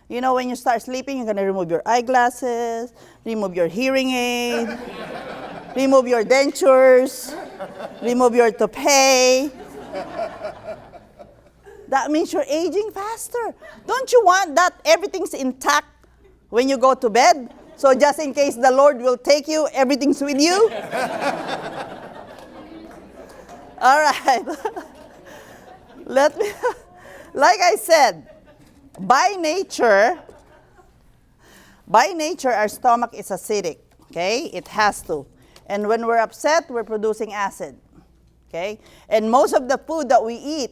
You know when you start sleeping, you're going to remove your eyeglasses, remove your hearing aid, remove your dentures, remove your toupee. That means you're aging faster. Don't you want that everything's intact when you go to bed? So just in case the Lord will take you, everything's with you? All right. Let me, like I said, by nature, our stomach is acidic, okay? It has to. And when we're upset, we're producing acid, okay? And most of the food that we eat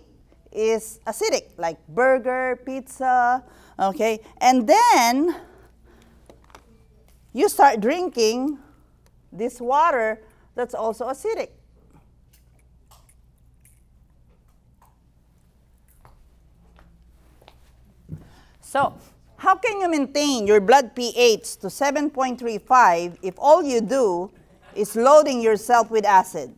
is acidic, like burger, pizza, okay? And then you start drinking this water that's also acidic. So, how can you maintain your blood pH to 7.35 if all you do is loading yourself with acid?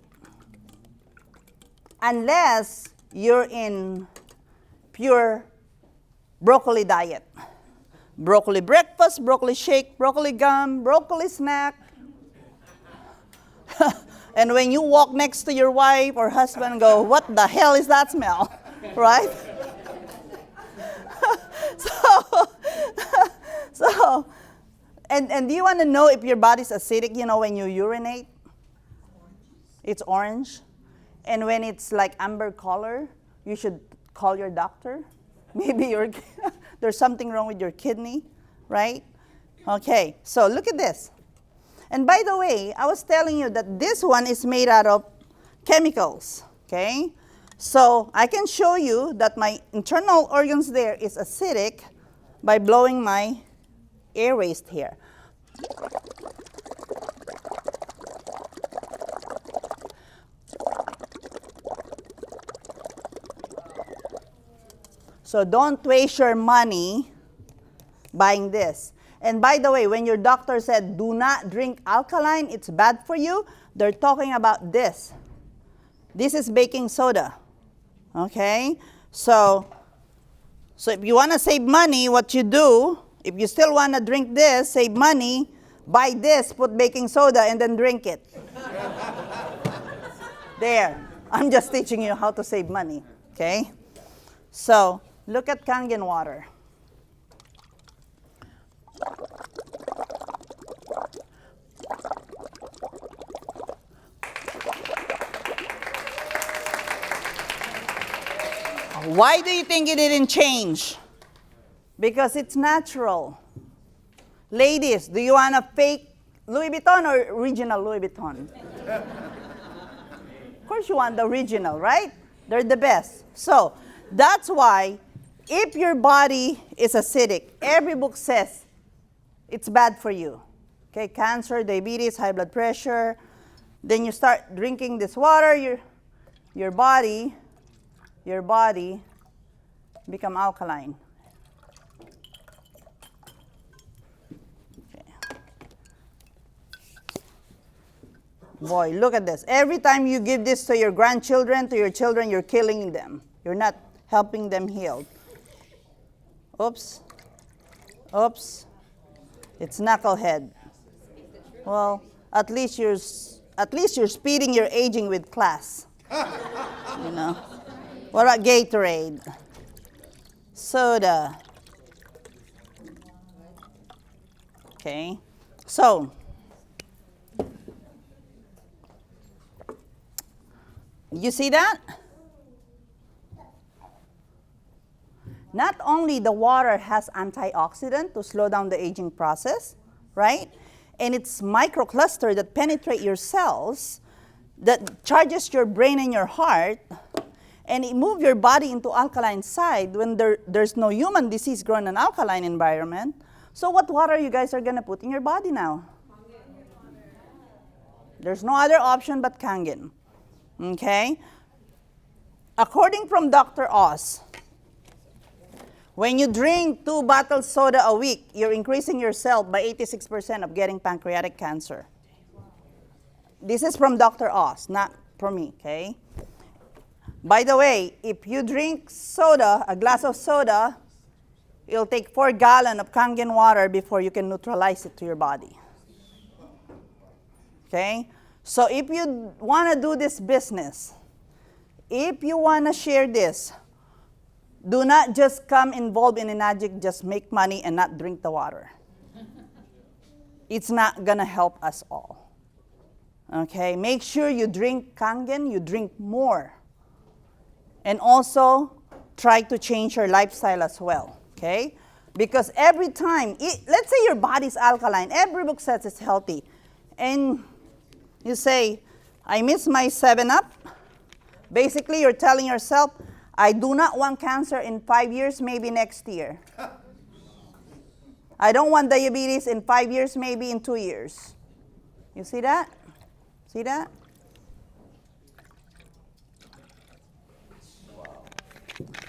Unless you're in pure broccoli diet. Broccoli breakfast, broccoli shake, broccoli gum, broccoli snack. And when you walk next to your wife or husband, go, what the hell is that smell? Right? And do you want to know if your body's acidic? You know, when you urinate, it's orange. And when it's like amber color, you should call your doctor. Maybe there's something wrong with your kidney, right? Okay, so look at this. And by the way, I was telling you that this one is made out of chemicals, okay? So I can show you that my internal organs there is acidic by blowing my airways here. So don't waste your money buying this. And by the way, when your doctor said do not drink alkaline, it's bad for you, they're talking about this. This is baking soda. Okay? So if you want to save money, what you do, if you still want to drink this, save money, buy this, put baking soda, and then drink it. There. I'm just teaching you how to save money. Okay? So, look at Kangen water. Why do you think it didn't change? Because it's natural. Ladies, do you want a fake Louis Vuitton or original Louis Vuitton? Of course you want the original, right? They're the best. So, That's why if your body is acidic, every book says it's bad for you. Okay, cancer, diabetes, high blood pressure. Then you start drinking this water, your body become alkaline. Okay. Boy, look at this. Every time you give this to your grandchildren, to your children, you're killing them. You're not helping them heal. Oops. Oops. It's knucklehead. Well, at least you're speeding your aging with class. You know. What about Gatorade? Soda. Okay. So, you see that? Not only the water has antioxidant to slow down the aging process, right? And it's microcluster that penetrate your cells, that charges your brain and your heart, and it moves your body into alkaline side when there's no human disease growing in an alkaline environment. So what water you guys are going to put in your body now? There's no other option but Kangen. Okay? According from Dr. Oz, when you drink 2 bottles soda a week, you're increasing yourself by 86% of getting pancreatic cancer. This is from Dr. Oz, not from me, okay? By the way, if you drink soda, a glass of soda, it'll take 4 gallons of Kangen water before you can neutralize it to your body. Okay? So if you want to do this business, if you want to share this, do not just come involved in Enagic, just make money and not drink the water. It's not going to help us all. Okay? Make sure you drink Kangen, you drink more. And also, try to change your lifestyle as well. Okay? Because every time, let's say your body's alkaline, every book says it's healthy. And you say, I miss my 7-Up. Basically, you're telling yourself, I do not want cancer in 5 years, maybe next year. I don't want diabetes in 5 years, maybe in 2 years. You see that? See that?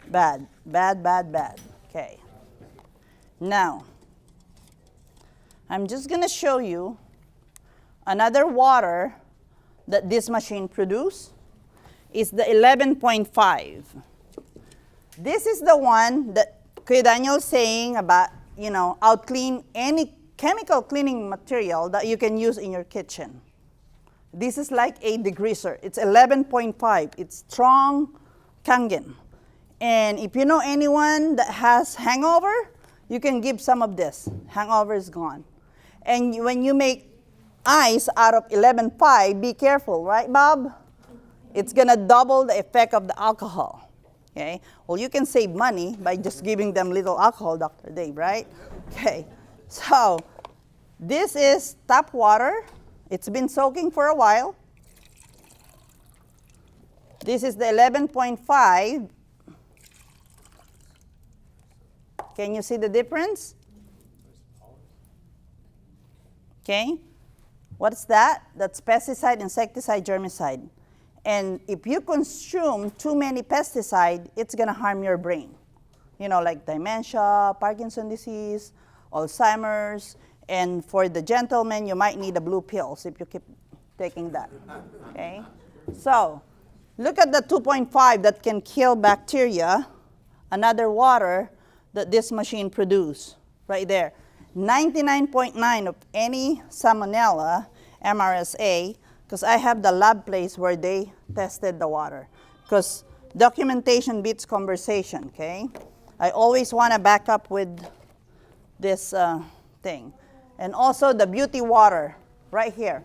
Bad, bad, bad, bad. Okay. Now, I'm just going to show you another water that this machine produces. Is the 11.5. This is the one that Kuya Daniel is saying about, out-clean any chemical cleaning material that you can use in your kitchen. This is like a degreaser. It's 11.5. It's strong Kangen. And if you know anyone that has hangover, you can give some of this. Hangover is gone. And when you make ice out of 11.5, be careful, right, Bob? It's going to double the effect of the alcohol. Okay? Well, you can save money by just giving them little alcohol, Dr. Dave, right? Okay. So, this is tap water. It's been soaking for a while. This is the 11.5. Can you see the difference? Okay. What's that? That's pesticide, insecticide, germicide. And if you consume too many pesticides, it's going to harm your brain. Like dementia, Parkinson's disease, Alzheimer's. And for the gentlemen, you might need the blue pills if you keep taking that. Okay? So, look at the 2.5 that can kill bacteria. Another water that this machine produces. Right there. 99.9 of any salmonella, MRSA, because I have the lab place where they tested the water. Because documentation beats conversation, okay? I always want to back up with this thing. And also the beauty water, right here.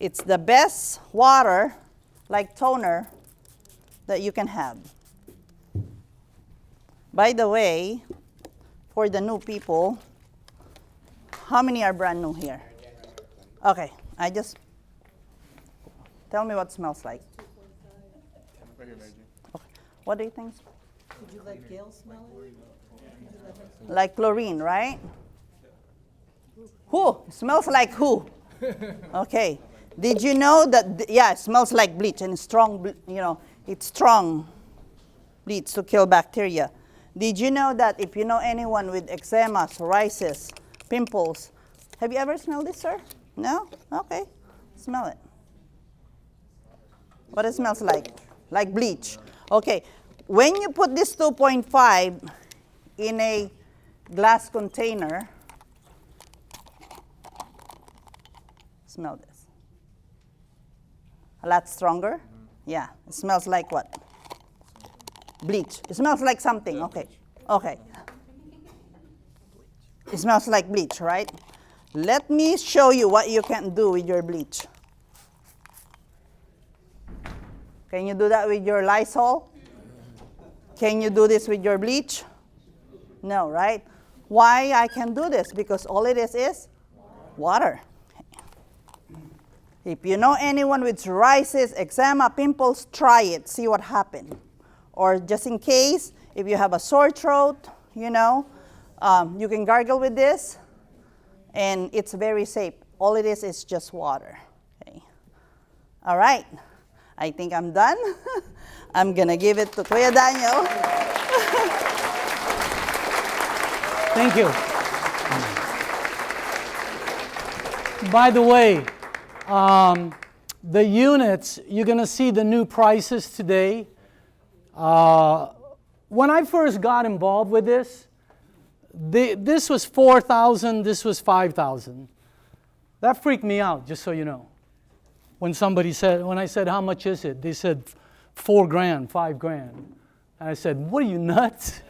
It's the best water, like toner, that you can have. By the way, for the new people, how many are brand new here? Okay, tell me what it smells like. Right here, Mary Jane. Okay. What do you think? Would you let Gail smell it? Like chlorine, right? Who? Smells like who? Okay. Did you know that, yeah, it smells like bleach and strong, it's strong bleach to kill bacteria. Did you know that if you know anyone with eczema, psoriasis, pimples, have you ever smelled this, sir? No? Okay. Smell it. What it smells like? Like bleach. Okay. When you put this 2.5 in a glass container, smell this. A lot stronger? Yeah. It smells like what? Bleach. It smells like something. Okay. Okay. It smells like bleach, right? Let me show you what you can do with your bleach. Can you do that with your Lysol? Can you do this with your bleach? No, right? Why I can do this? Because all it is water. If you know anyone with psoriasis, eczema, pimples, try it. See what happens. Or just in case, if you have a sore throat, you can gargle with this. And it's very safe. All it is just water. Okay. All right. I think I'm done. I'm going to give it to Kuya Daniel. Thank you. By the way, the units, you're going to see the new prices today. When I first got involved with this, this was 4,000, this was 5,000. That freaked me out, just so you know. When I said, how much is it? They said, $4,000, $5,000. And I said, what are you, nuts?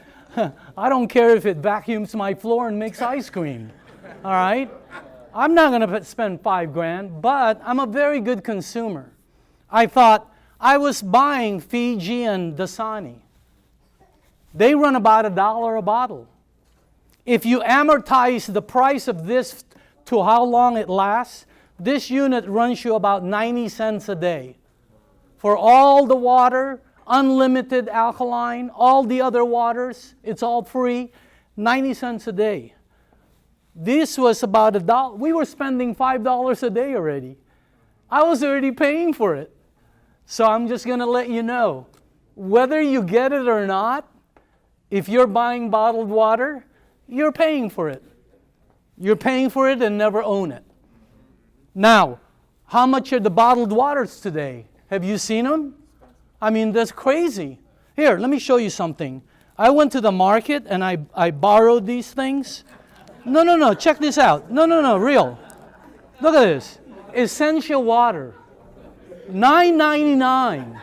I don't care if it vacuums my floor and makes ice cream. All right? I'm not going to spend $5,000, but I'm a very good consumer. I thought I was buying Fiji and Dasani. They run about $1 a bottle. If you amortize the price of this to how long it lasts, this unit runs you about 90 cents a day. For all the water, unlimited alkaline, all the other waters, it's all free, 90 cents a day. This was about $1. We were spending $5 a day already. I was already paying for it. So I'm just going to let you know, whether you get it or not, if you're buying bottled water, you're paying for it. You're paying for it and never own it. Now, how much are the bottled waters today? Have you seen them? I mean, that's crazy. Here, let me show you something. I went to the market and I borrowed these things. No, check this out. No, real. Look at this. Essential water. $9.99.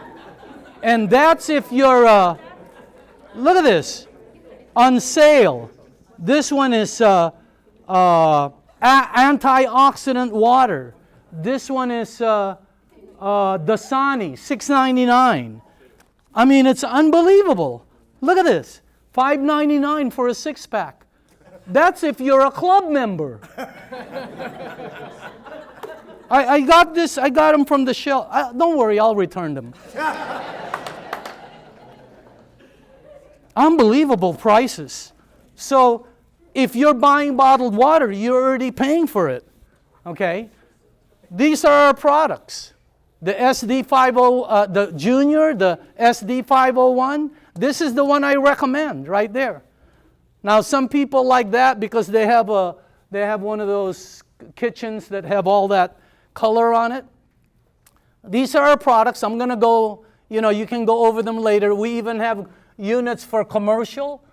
And that's if you're, look at this. On sale. This one is antioxidant water. This one is Dasani, $6.99. I mean, it's unbelievable. Look at this. $5.99 for a 6-pack. That's if you're a club member. I got them from the shelf. Don't worry, I'll return them. Unbelievable prices. So if you're buying bottled water, you're already paying for it. Okay? These are our products. The SD50, the Junior, the SD501. This is the one I recommend right there. Now, some people like that because they have one of those kitchens that have all that color on it. These are our products. I'm going to go, you can go over them later. We even have units for commercial,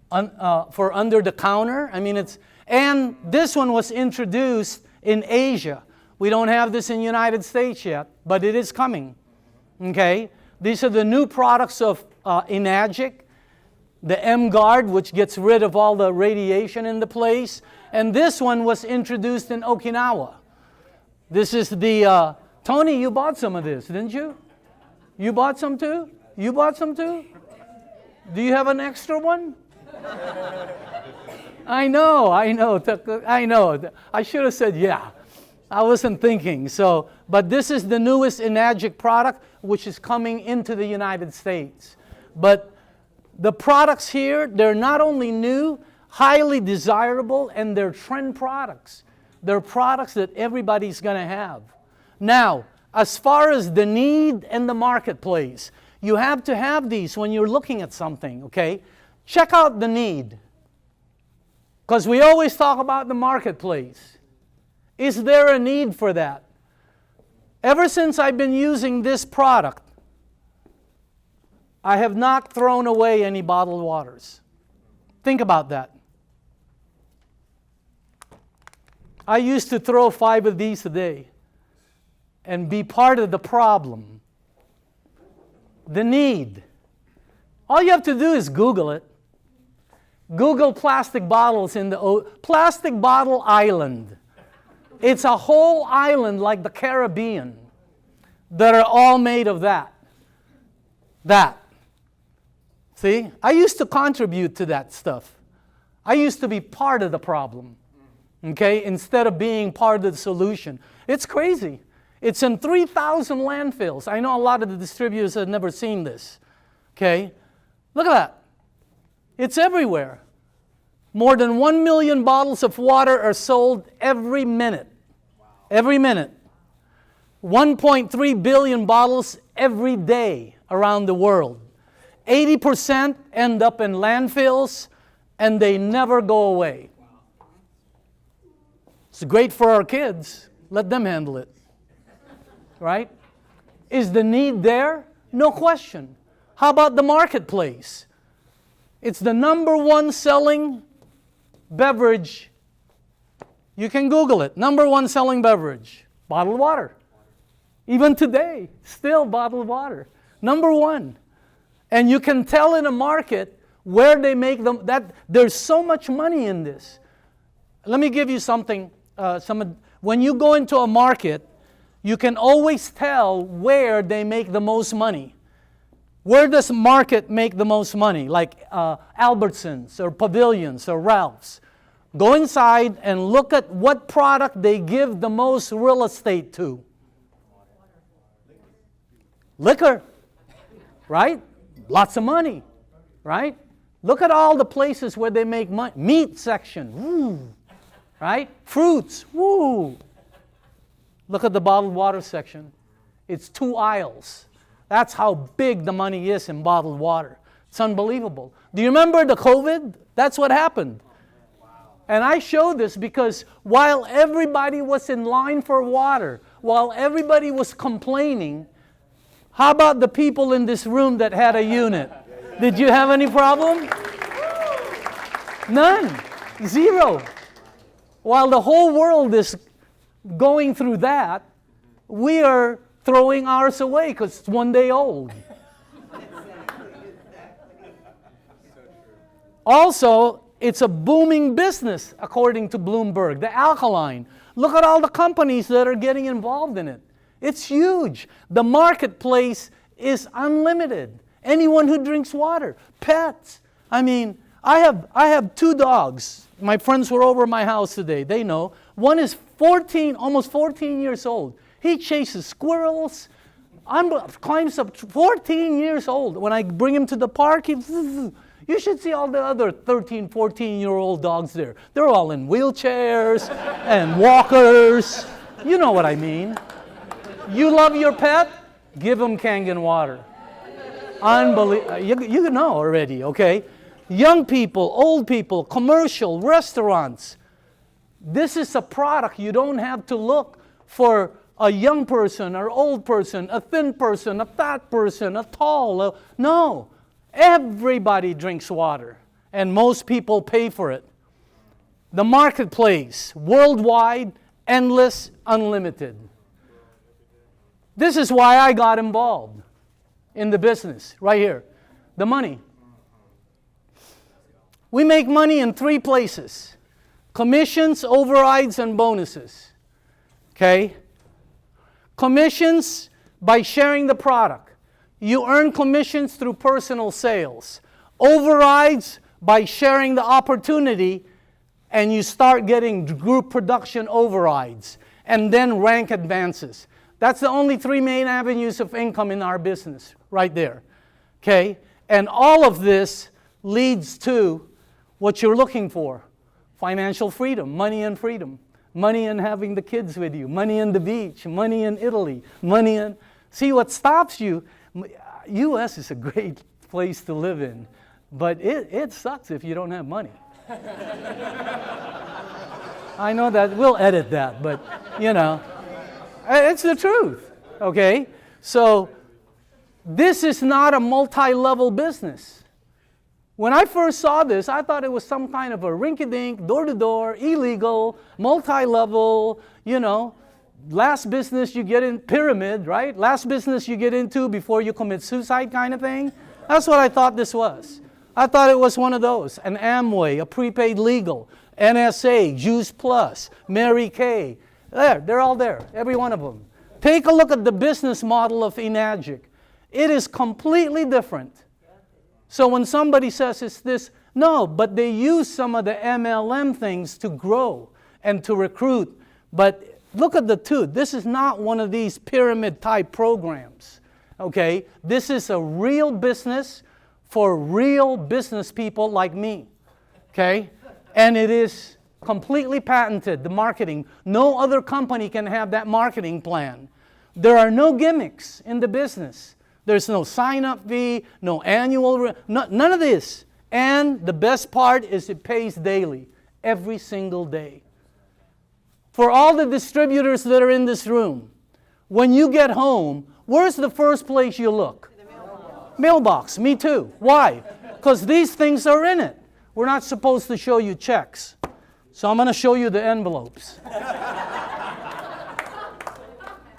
for under the counter. I mean, and this one was introduced in Asia. We don't have this in the United States yet, but it is coming. Okay? These are the new products of Enagic. The M-Guard, which gets rid of all the radiation in the place. And this one was introduced in Okinawa. This is the, Tony, you bought some of this, didn't you? You bought some too? You bought some too? Do you have an extra one? I know. I should have said yeah. I wasn't thinking. But this is the newest Enagic product, which is coming into the United States. But The products here, they're not only new, highly desirable, and they're trend products. They're products that everybody's going to have. Now, as far as the need and the marketplace, you have to have these when you're looking at something, okay? Check out the need. Because we always talk about the marketplace. Is there a need for that? Ever since I've been using this product, I have not thrown away any bottled waters. Think about that. I used to throw 5 of these a day and be part of the problem. The need. All you have to do is Google it. Google plastic bottles in the plastic bottle island. It's a whole island like the Caribbean that are all made of that. That. See? I used to contribute to that stuff. I used to be part of the problem. Okay? Instead of being part of the solution. It's crazy. It's in 3,000 landfills. I know a lot of the distributors have never seen this. Okay? Look at that. It's everywhere. More than 1 million bottles of water are sold every minute. Wow. Every minute. 1.3 billion bottles every day around the world. 80% end up in landfills, and they never go away. Wow. It's great for our kids. Let them handle it. Right? Is the need there? No question. How about the marketplace? It's the number 1 selling beverage. You can Google it. Number 1 selling beverage. Bottled water. Even today, still bottled water. Number 1. And you can tell in a market where they make them, that there's so much money in this. Let me give you something. When you go into a market, you can always tell where they make the most money. Where does market make the most money? Like Albertsons or Pavilions or Ralph's. Go inside and look at what product they give the most real estate to. Liquor. Right? Lots of money. Right? Look at all the places where they make money. Meat section. Woo. Right? Fruits. Woo. Look at the bottled water section. It's 2 aisles. That's how big the money is in bottled water. It's unbelievable. Do you remember the COVID? That's what happened. Wow. And I show this because while everybody was in line for water, while everybody was complaining, how about the people in this room that had a unit? Did you have any problem? None. 0. While the whole world is going through that, we are throwing ours away because it's 1 day old. Also, it's a booming business, according to Bloomberg, the alkaline. Look at all the companies that are getting involved in it. It's huge. The marketplace is unlimited. Anyone who drinks water, pets. I mean, I have 2 dogs. My friends were over at my house today. They know. One is 14, almost 14 years old. He chases squirrels, climbs up, 14 years old. When I bring him to the park, you should see all the other 13, 14-year-old dogs there. They're all in wheelchairs and walkers. You know what I mean. You love your pet? Give him Kangen water. Unbelievable. You know already, okay? Young people, old people, commercial, restaurants. This is a product you don't have to look for a young person or old person, a thin person, a fat person, a tall. No. Everybody drinks water, and most people pay for it. The marketplace, worldwide, endless, unlimited. This is why I got involved in the business, right here. The money. We make money in 3 places. Commissions, overrides, and bonuses. Okay? Commissions by sharing the product. You earn commissions through personal sales. Overrides by sharing the opportunity, and you start getting group production overrides. And then rank advances. That's the only 3 main avenues of income in our business, right there. Okay? And all of this leads to what you're looking for. Financial freedom, money and freedom. Money in having the kids with you, money in the beach, money in Italy, money in... See, what stops you, U.S. is a great place to live in, but it sucks if you don't have money. I know that, we'll edit that, but, you know, it's the truth, okay? So, this is not a multi-level business. When I first saw this, I thought it was some kind of a rinky-dink, door-to-door, illegal, multi-level, you know, last business you get in, pyramid, right? Last business you get into before you commit suicide kind of thing. That's what I thought this was. I thought it was one of those, an Amway, a prepaid legal, NSA, Juice Plus, Mary Kay. They're all there, every one of them. Take a look at the business model of Enagic. It is completely different. So when somebody says it's this, no, but they use some of the MLM things to grow and to recruit. But look at the two. This is not one of these pyramid type programs. Okay? This is a real business for real business people like me. Okay? And it is completely patented, the marketing. No other company can have that marketing plan. There are no gimmicks in the business. There's no sign-up fee, no annual, none of this. And the best part is it pays daily, every single day. For all the distributors that are in this room, when you get home, where's the first place you look? Mailbox, me too. Why? Because these things are in it. We're not supposed to show you checks. So I'm going to show you the envelopes.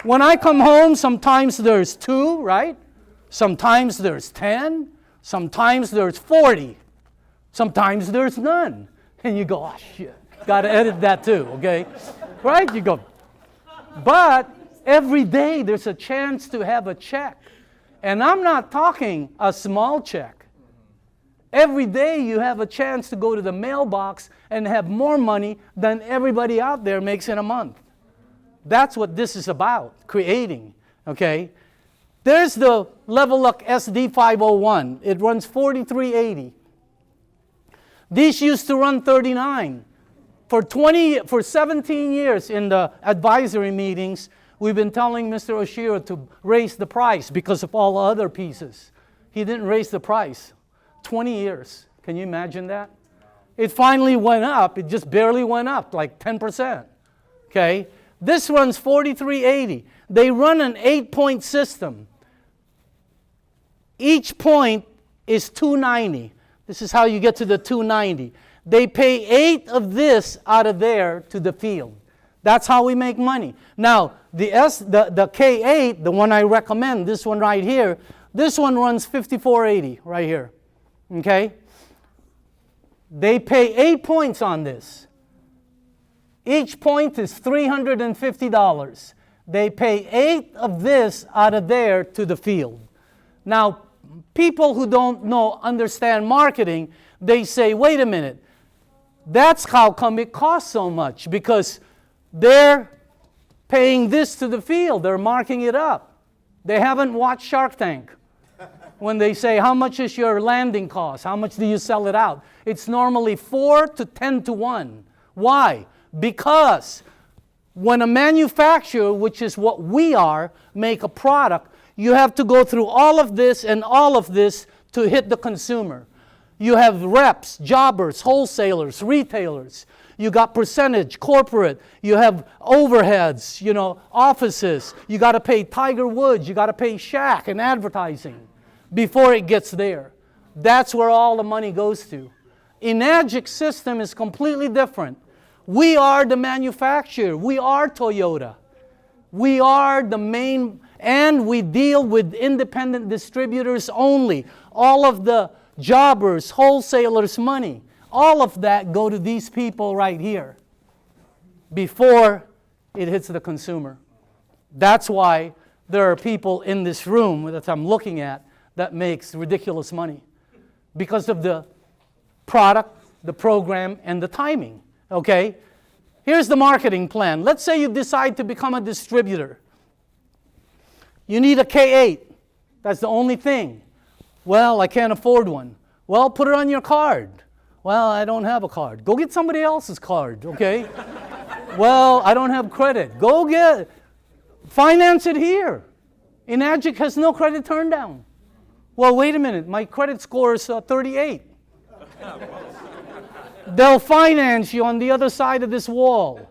When I come home, sometimes there's 2, right? Sometimes there's 10. Sometimes there's 40. Sometimes there's none. And you go, oh, shit. Got to edit that too, okay? Right? You go. But every day there's a chance to have a check. And I'm not talking a small check. Every day you have a chance to go to the mailbox and have more money than everybody out there makes in a month. That's what this is about, creating, okay? There's the Level Up SD501. It runs $43.80. These used to run $39. For 17 years in the advisory meetings, we've been telling Mr. Oshiro to raise the price because of all other pieces. He didn't raise the price. 20 years. Can you imagine that? It finally went up. It just barely went up, like 10%. Okay? This runs $43.80. They run an 8-point system. Each point is $290. This is how you get to the $290. They pay 8 of this out of there to the field. That's how we make money. Now, the K8, the one I recommend, this one right here, this one runs $54.80 right here. Okay? They pay 8 points on this. Each point is $350. They pay 8 of this out of there to the field. Now, people who don't understand marketing, they say, wait a minute, that's how come it costs so much, because they're paying this to the field, they're marking it up. They haven't watched Shark Tank. When they say, how much is your landing cost? How much do you sell it out? It's normally 4 to 10 to 1. Why? Because when a manufacturer, which is what we are, make a product, you have to go through all of this and all of this to hit the consumer. You have reps, jobbers, wholesalers, retailers. You got percentage, corporate. You have overheads, offices. You got to pay Tiger Woods. You got to pay Shaq in advertising before it gets there. That's where all the money goes to. Enagic system is completely different. We are the manufacturer. We are Toyota. We are the main, and we deal with independent distributors only. All of the jobbers, wholesalers' money, all of that go to these people right here before it hits the consumer. That's why there are people in this room that I'm looking at that makes ridiculous money because of the product, the program, and the timing, okay? Here's the marketing plan. Let's say you decide to become a distributor. You need a K8. That's the only thing. Well, I can't afford one. Well, put it on your card. Well, I don't have a card. Go get somebody else's card, okay? Well, I don't have credit. Finance it here. Enagic has no credit turn down. Well, wait a minute, my credit score is 38. They'll finance you on the other side of this wall.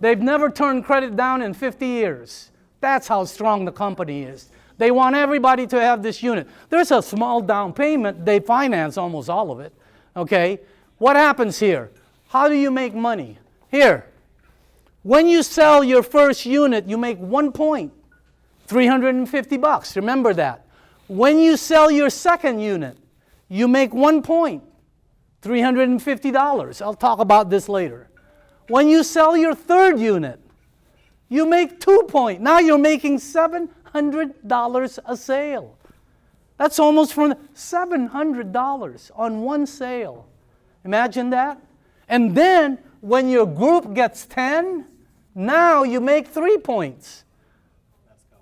They've never turned credit down in 50 years. That's how strong the company is. They want everybody to have this unit. There's a small down payment. They finance almost all of it. Okay? What happens here? How do you make money? Here. When you sell your first unit, you make 1 point. $350. Remember that. When you sell your second unit, you make 1 point. $350. I'll talk about this later. When you sell your third unit, you make 2 points. Now you're making $700 a sale. That's almost from $700 on one sale. Imagine that. And then when your group gets 10, now you make 3 points.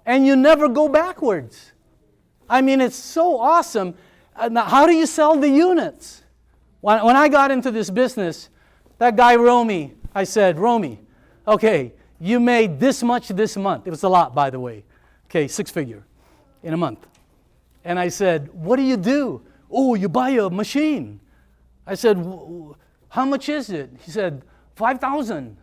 And you never go backwards. I mean, it's so awesome. Now, how do you sell the units? When I got into this business, that guy Romy, I said, Romy, okay, you made this much this month. It was a lot, by the way. Okay, 6-figure in a month. And I said, what do you do? Oh, you buy a machine. I said, how much is it? He said, $5,000.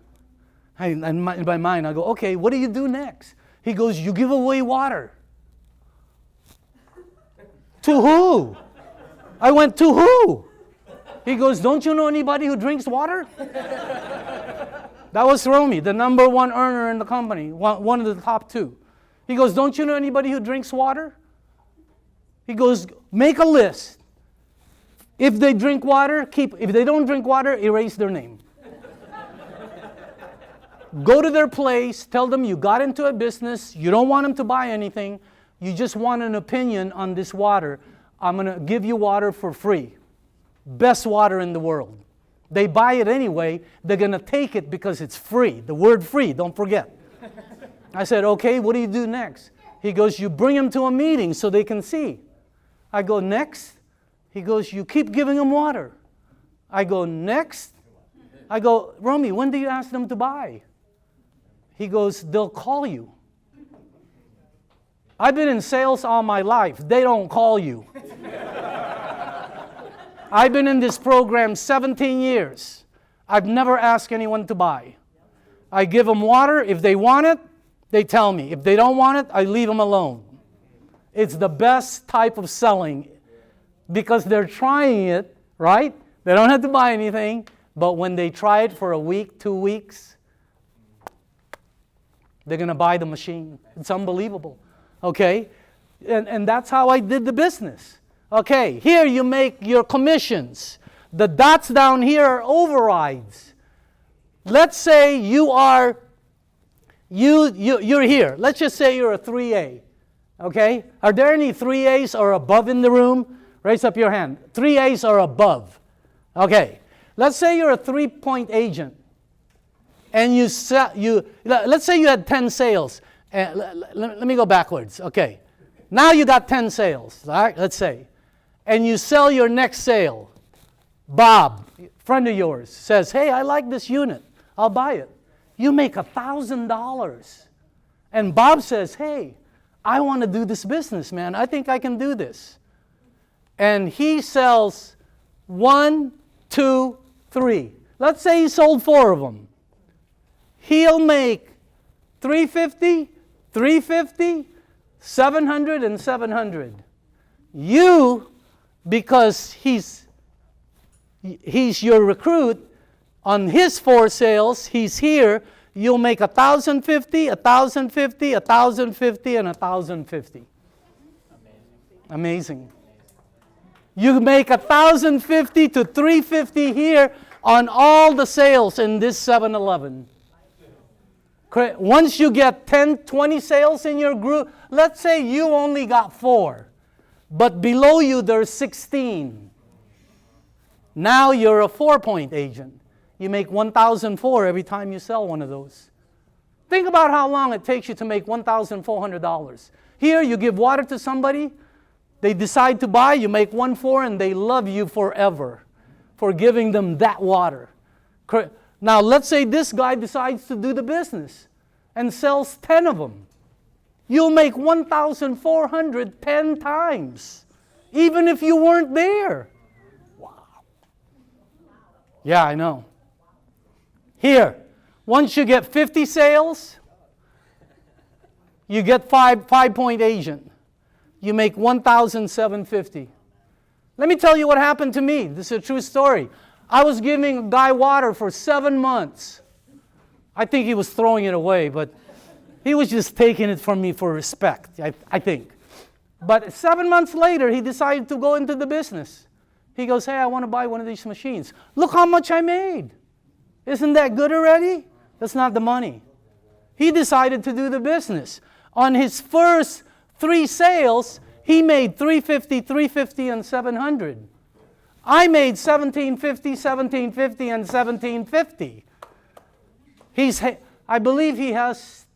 In my mind, I go, okay, what do you do next? He goes, you give away water. To who? I went, to who? He goes, don't you know anybody who drinks water? That was Romy, the number one earner in the company, one of the top 2. He goes, don't you know anybody who drinks water? He goes, make a list. If they drink water, keep. If they don't drink water, erase their name. Go to their place, tell them you got into a business, you don't want them to buy anything, you just want an opinion on this water. I'm going to give you water for free. Best water in the world. They buy it anyway, they're going to take it because it's free. The word free, don't forget. I said, okay, what do you do next? He goes, you bring them to a meeting so they can see. I go, next? He goes, you keep giving them water. I go, next? I go, Romy, when do you ask them to buy? He goes, they'll call you. I've been in sales all my life. They don't call you. I've been in this program 17 years. I've never asked anyone to buy. I give them water. If they want it, they tell me. If they don't want it, I leave them alone. It's the best type of selling because they're trying it, right? They don't have to buy anything, but when they try it for a week, 2 weeks, they're going to buy the machine. It's unbelievable, okay? And that's how I did the business. Okay, here you make your commissions. The dots down here are overrides. Let's say you're here. Let's just say you're a 3A. Okay? Are there any 3As or above in the room? Raise up your hand. 3As or above. Okay. Let's say you're a 3-point agent. And let's say you had 10 sales. Let me go backwards. Okay. Now you got 10 sales. All right? Let's say. And you sell your next sale. Bob, friend of yours, says, hey, I like this unit. I'll buy it. You make $1,000. And Bob says, hey, I want to do this business, man. I think I can do this. And he sells 1, 2, 3. Let's say he sold 4 of them. He'll make $350, $350, $700, and $700. You, because he's your recruit, on his 4 sales, he's here, you'll make $1,050, $1,050, $1,050, and $1,050. Amazing. You make $1,050 to $350 here on all the sales in this 7-Eleven. Once you get 10, 20 sales in your group, let's say you only got 4, but below you there's 16. Now you're a 4-point agent. You make $1,004 every time you sell one of those. Think about how long it takes you to make $1,400. Here you give water to somebody, They decide to buy, you make 1.4, and they love you forever for giving them that water. Now, let's say this guy decides to do the business and sells 10 of them. You'll make 1,400 10 times, even if you weren't there. Wow. Yeah, I know. Here, once you get 50 sales, you get 5-point agent. You make 1,750. Let me tell you what happened to me. This is a true story. I was giving a guy water for 7 months. I think he was throwing it away, but he was just taking it from me for respect, I think. But 7 months later, he decided to go into the business. He goes, hey, I want to buy one of these machines. Look how much I made. Isn't that good already? That's not the money. He decided to do the business. On his first 3 sales, he made $350, and $700. I made $1,750, and $1,750. I believe he has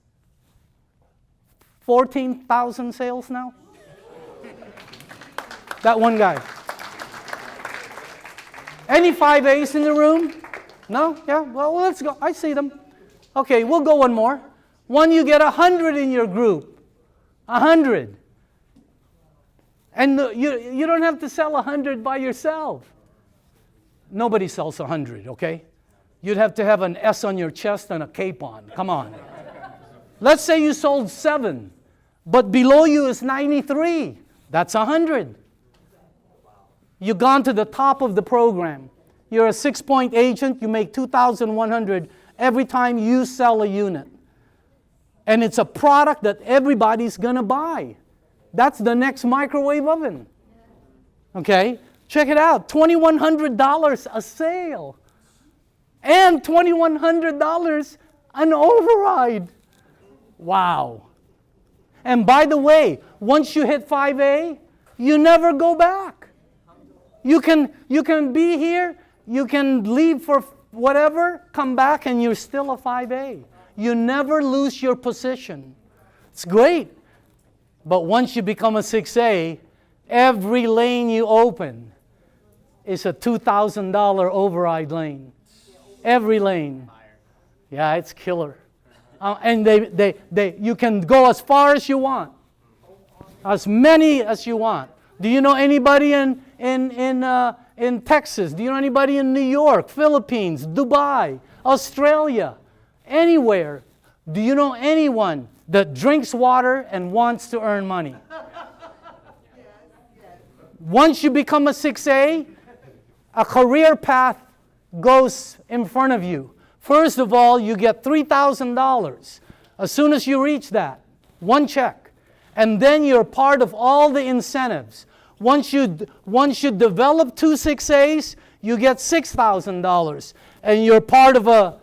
14,000 sales now. That one guy. Any 5As in the room? No? Yeah? Well, let's go. I see them. Okay, we'll go one more. One, you get 100 in your group. 100. And you don't have to sell 100 by yourself. Nobody sells 100, okay? You'd have to have an S on your chest and a cape on. Come on. Let's say you sold 7, but below you is 93. That's 100. You've gone to the top of the program. You're a 6-point agent. You make $2,100 every time you sell a unit. And it's a product that everybody's going to buy. That's the next microwave oven. Okay? Check it out. $2,100 a sale. And $2,100 an override. Wow. And by the way, once you hit 5A, you never go back. You can be here, you can leave for whatever, come back, and you're still a 5A. You never lose your position. It's great. But once you become a 6A, every lane you open is a $2,000 override lane. Every lane. Yeah, it's killer. And you can go as far as you want. As many as you want. Do you know anybody in Texas? Do you know anybody in New York, Philippines, Dubai, Australia, anywhere? Do you know anyone that drinks water and wants to earn money? Once you become a 6A, a career path goes in front of you. First of all, you get $3,000 as soon as you reach that. One check. And then you're part of all the incentives. Once you develop 2 6As, you get $6,000. And you're part of a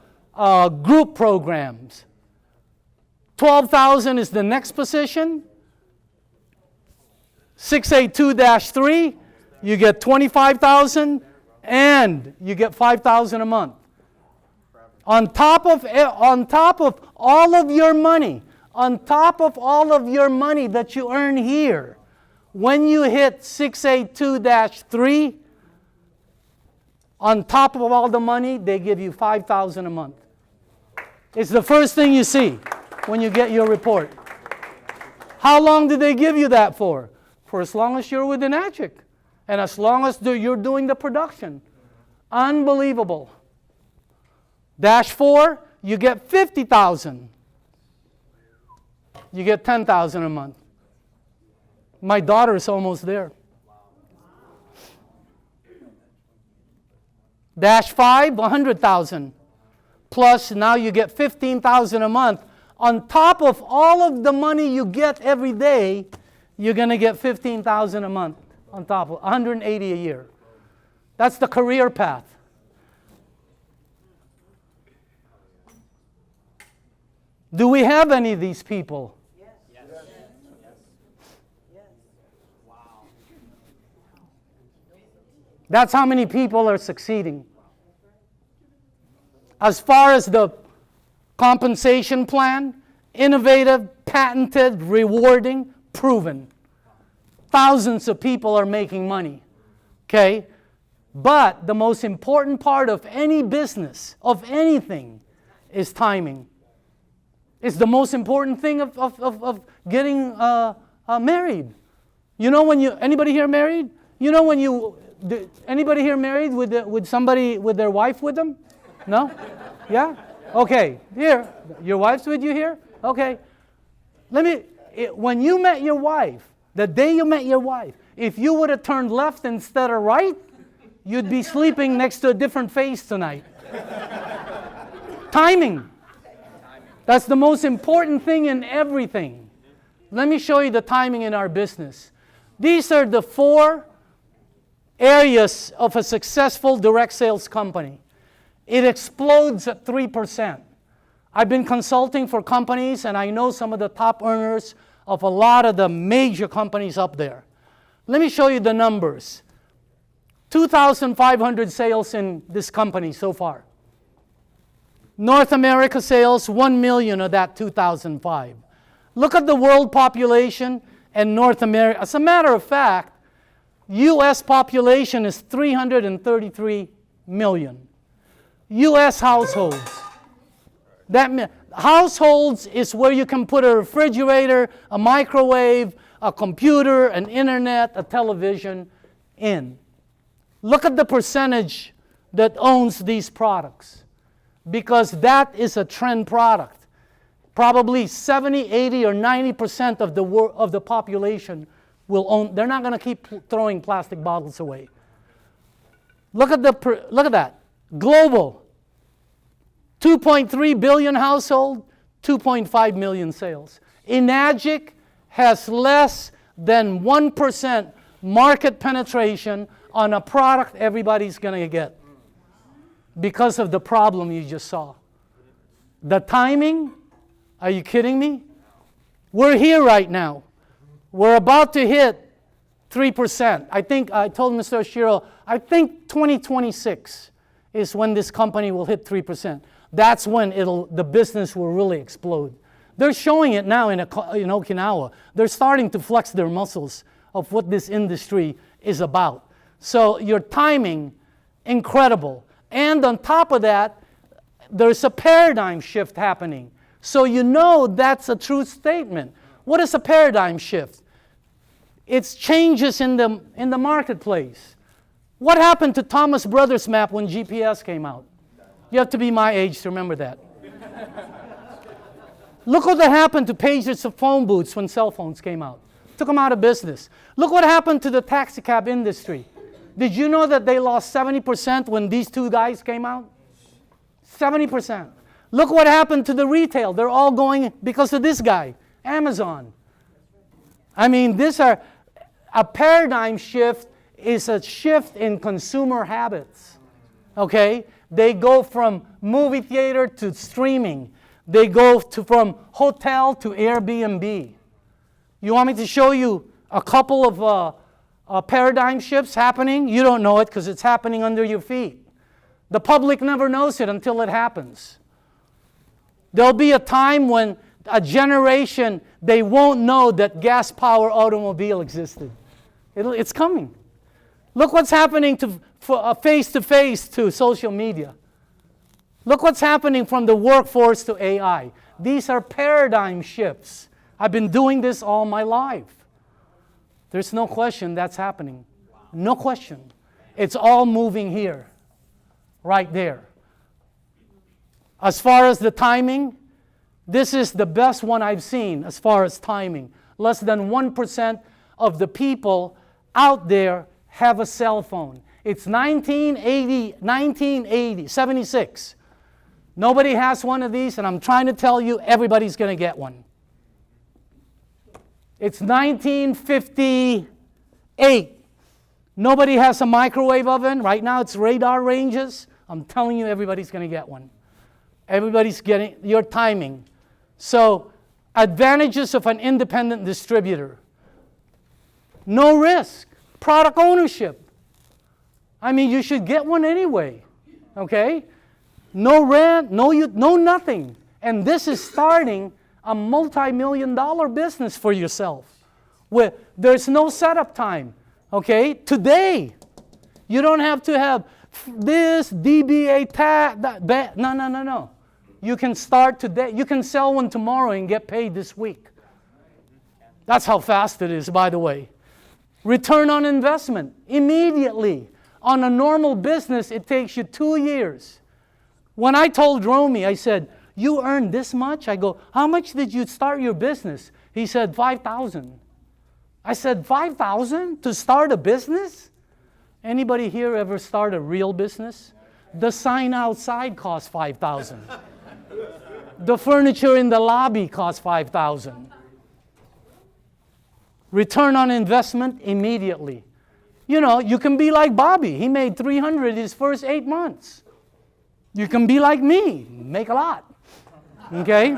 group programs. $12,000 is the next position. 6A 2-3, you get $25,000, and you get $5,000 a month. On top of all of your money, that you earn here, when you hit 6A 2-3, on top of all the money, they give you $5,000 a month. It's the first thing you see when you get your report. How long did they give you that for? For as long as you're with the Enagic. And as long as you're doing the production. Unbelievable. -4, you get $50,000. You get $10,000 a month. My daughter is almost there. -5, $100,000. Plus now you get $15,000 a month. On top of all of the money you get every day, you're going to get $15,000 a month on top of $180 a year. That's the career path. Do we have any of these people? Yes. Yes. Yes. Wow. That's how many people are succeeding. As far as the compensation plan, innovative, patented, rewarding, proven. thousands of people are making money. Okay? But the most important part of any business, of anything, is timing. It's the most important thing of getting married. You know when you, anybody here married? You know when you, anybody here married with somebody, with their wife with them? No? Yeah? Okay, here, your wife's with you here? Okay. When you met your wife, the day you met your wife, if you would have turned left instead of right, you'd be sleeping next to a different face tonight. Timing. That's the most important thing in everything. Let me show you the timing in our business. These are the 4 areas of a successful direct sales company. It explodes at 3%. I've been consulting for companies, and I know some of the top earners of a lot of the major companies up there. Let me show you the numbers. 2,500 sales in this company so far. North America sales, 1 million of that 2,005. Look at the world population and North America. As a matter of fact, U.S. population is 333 million. U.S. households. Households is where you can put a refrigerator, a microwave, a computer, an internet, a television in. Look at the percentage that owns these products, because that is a trend product. Probably 70, 80, or 90% of the population will own. They're not going to keep throwing plastic bottles away. Look at that. Global. 2.3 billion household, 2.5 million sales. Enagic has less than 1% market penetration on a product everybody's going to get because of the problem you just saw. The timing, are you kidding me? We're here right now. We're about to hit 3%. I think I told Mr. Oshiro, I think 2026 is when this company will hit 3%. That's when the business will really explode. They're showing it now in Okinawa. They're starting to flex their muscles of what this industry is about. So your timing, incredible. And on top of that, there's a paradigm shift happening. So you know that's a true statement. What is a paradigm shift? It's changes in the marketplace. What happened to Thomas Brothers map when GPS came out? You have to be my age to remember that. Look what happened to pagers of phone booths when cell phones came out. Took them out of business. Look what happened to the taxi cab industry. Did you know that they lost 70% when these 2 guys came out? 70%. Look what happened to the retail. They're all going because of this guy, Amazon. I mean, a paradigm shift is a shift in consumer habits. Okay? They go from movie theater to streaming. They go from hotel to Airbnb. You want me to show you a couple of paradigm shifts happening? You don't know it because it's happening under your feet. The public never knows it until it happens. There'll be a time when a generation, they won't know that gas-powered automobile existed. It's coming. Look what's happening to face-to-face to social media. Look what's happening from the workforce to AI. These are paradigm shifts. I've been doing this all my life. There's no question that's happening. No question. It's all moving here, right there. As far as the timing, this is the best one I've seen as far as timing. Less than 1% of the people out there have a cell phone. It's 76. Nobody has one of these, and I'm trying to tell you, everybody's going to get one. It's 1958. Nobody has a microwave oven. Right now it's radar ranges. I'm telling you, everybody's going to get one. Everybody's getting your timing. So, advantages of an independent distributor. No risk. Product ownership. I mean, you should get one anyway. Okay? No rent, no nothing. And this is starting a multi-million-dollar business for yourself. There's no setup time. Okay? Today. You don't have to have this, DBA, that. No. You can start today. You can sell one tomorrow and get paid this week. That's how fast it is, by the way. Return on investment, immediately. On a normal business, it takes you 2 years. When I told Romy, I said, you earn this much? I go, how much did you start your business? He said, $5,000. I said, $5,000 to start a business? Anybody here ever start a real business? The sign outside costs $5,000. The furniture in the lobby costs $5,000. Return on investment immediately. You know, you can be like Bobby. He made $300 his first 8 months. You can be like me, make a lot. Okay?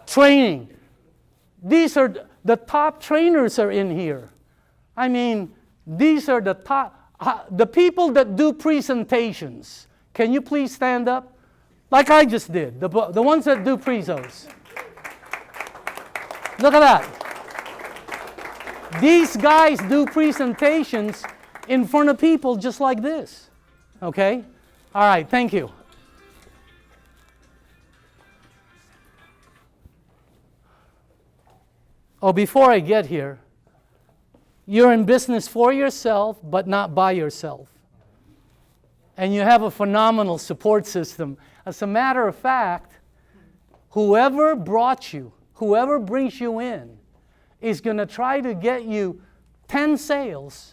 Training. These are the top trainers are in here. I mean, these are the top, the people that do presentations. Can you please stand up? Like I just did, the ones that do prezos. Look at that. These guys do presentations in front of people just like this. Okay? All right, thank you. Oh, before I get here, you're in business for yourself, but not by yourself. And you have a phenomenal support system. As a matter of fact, whoever brought you, whoever brings you in, is going to try to get you 10 sales.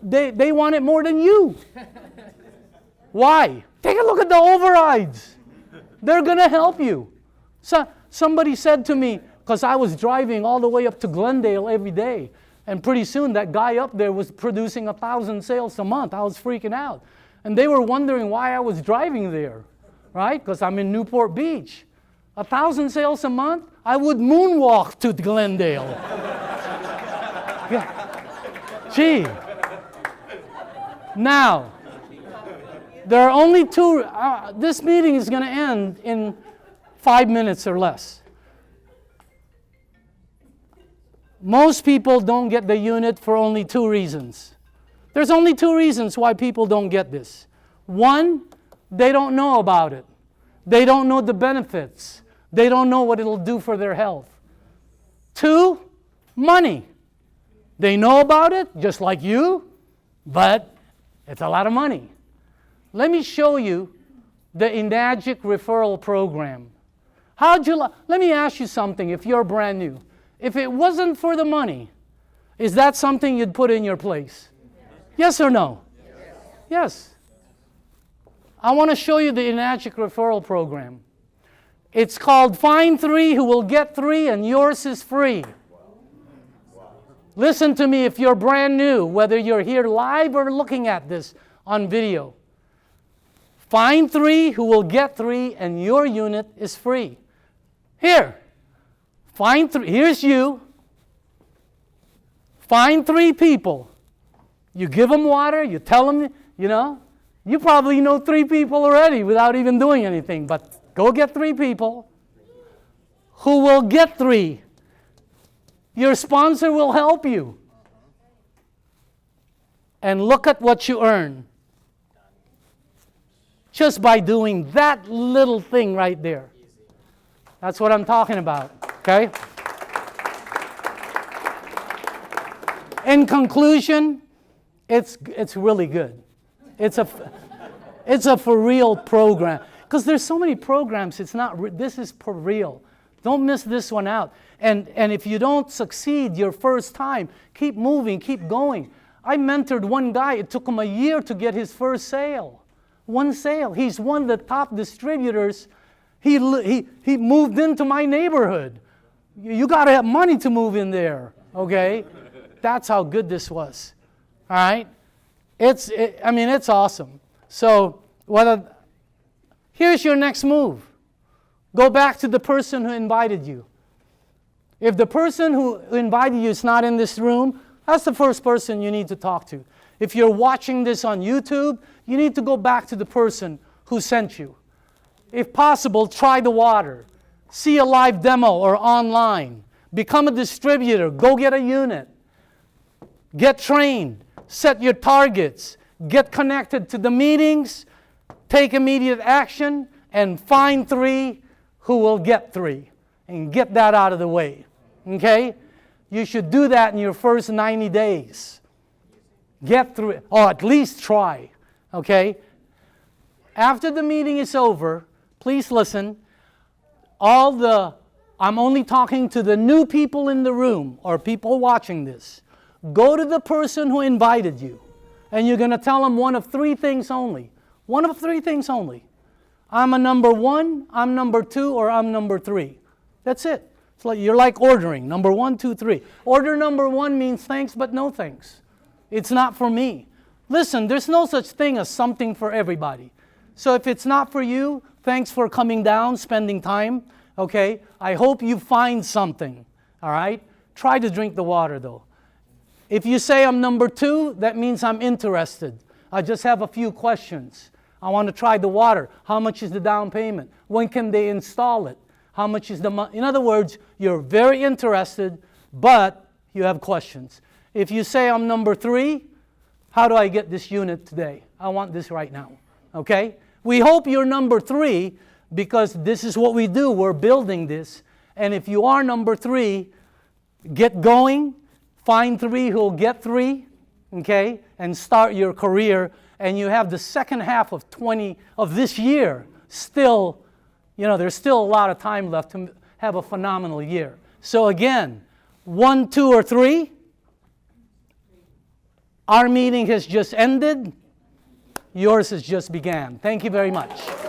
They want it more than you. Why? Take a look at the overrides. They're going to help you. So, somebody said to me, because I was driving all the way up to Glendale every day, and pretty soon that guy up there was producing 1,000 sales a month. I was freaking out. And they were wondering why I was driving there, right? Because I'm in Newport Beach. 1,000 sales a month? I would moonwalk to Glendale. Yeah. Gee. Now, there are only two. This meeting is going to end in 5 minutes or less. Most people don't get the unit for only 2 reasons. There's only 2 reasons why people don't get this. One, they don't know about it. They don't know the benefits. They don't know what it'll do for their health. 2, money. They know about it, just like you, but it's a lot of money. Let me show you the Enagic referral program. Let me ask you something if you're brand new. If it wasn't for the money, is that something you'd put in your place? Yes or no? Yes. I want to show you the Enagic referral program. It's called Find 3 Who Will Get 3 and Yours is Free. Listen to me if you're brand new, whether you're here live or looking at this on video. Find 3 who will get 3 and your unit is free. Here. Find 3. Here's you. Find 3 people. You give them water, you tell them, you probably know 3 people already without even doing anything, but go get 3 people who will get 3. Your sponsor will help you. And look at what you earn just by doing that little thing right there. That's what I'm talking about, okay? In conclusion, it's really good. It's a for real program. Because there's so many programs, this is for real. Don't miss this one out. And if you don't succeed your first time, keep moving, keep going. I mentored one guy, it took him a year to get his first sale. One sale. He's one of the top distributors. He moved into my neighborhood. You got to have money to move in there, okay? That's how good this was, all right? It's awesome. So here's your next move. Go back to the person who invited you. If the person who invited you is not in this room, that's the first person you need to talk to. If you're watching this on YouTube, you need to go back to the person who sent you. If possible, try the water. see a live demo or online. Become a distributor. Go get a unit. Get trained. Set your targets. Get connected to the meetings. Take immediate action. And find 3 who will get 3. And get that out of the way. Okay? You should do that in your first 90 days. Get through it. Or at least try. Okay? After the meeting is over, please listen. I'm only talking to the new people in the room or people watching this. Go to the person who invited you, and you're going to tell them one of 3 things only. One of 3 things only. I'm a number 1, I'm number 2, or I'm number 3. That's it. It's like you're like ordering. Number 1, 2, 3. Order number 1 means thanks, but no thanks. It's not for me. Listen, there's no such thing as something for everybody. So if it's not for you, thanks for coming down, spending time. Okay? I hope you find something. All right? Try to drink the water, though. If you say I'm number 2, that means I'm interested. I just have a few questions. I want to try the water. How much is the down payment? When can they install it? How much is the money? In other words, you're very interested, but you have questions. If you say I'm number 3, how do I get this unit today? I want this right now. Okay? We hope you're number 3 because this is what we do. We're building this. And if you are number 3, get going. Find 3 who'll get 3. Okay? And start your career. And you have the second half of this year still, there's still a lot of time left to have a phenomenal year. So again, 1, 2, or 3. Our meeting has just ended. Yours has just began. Thank you very much.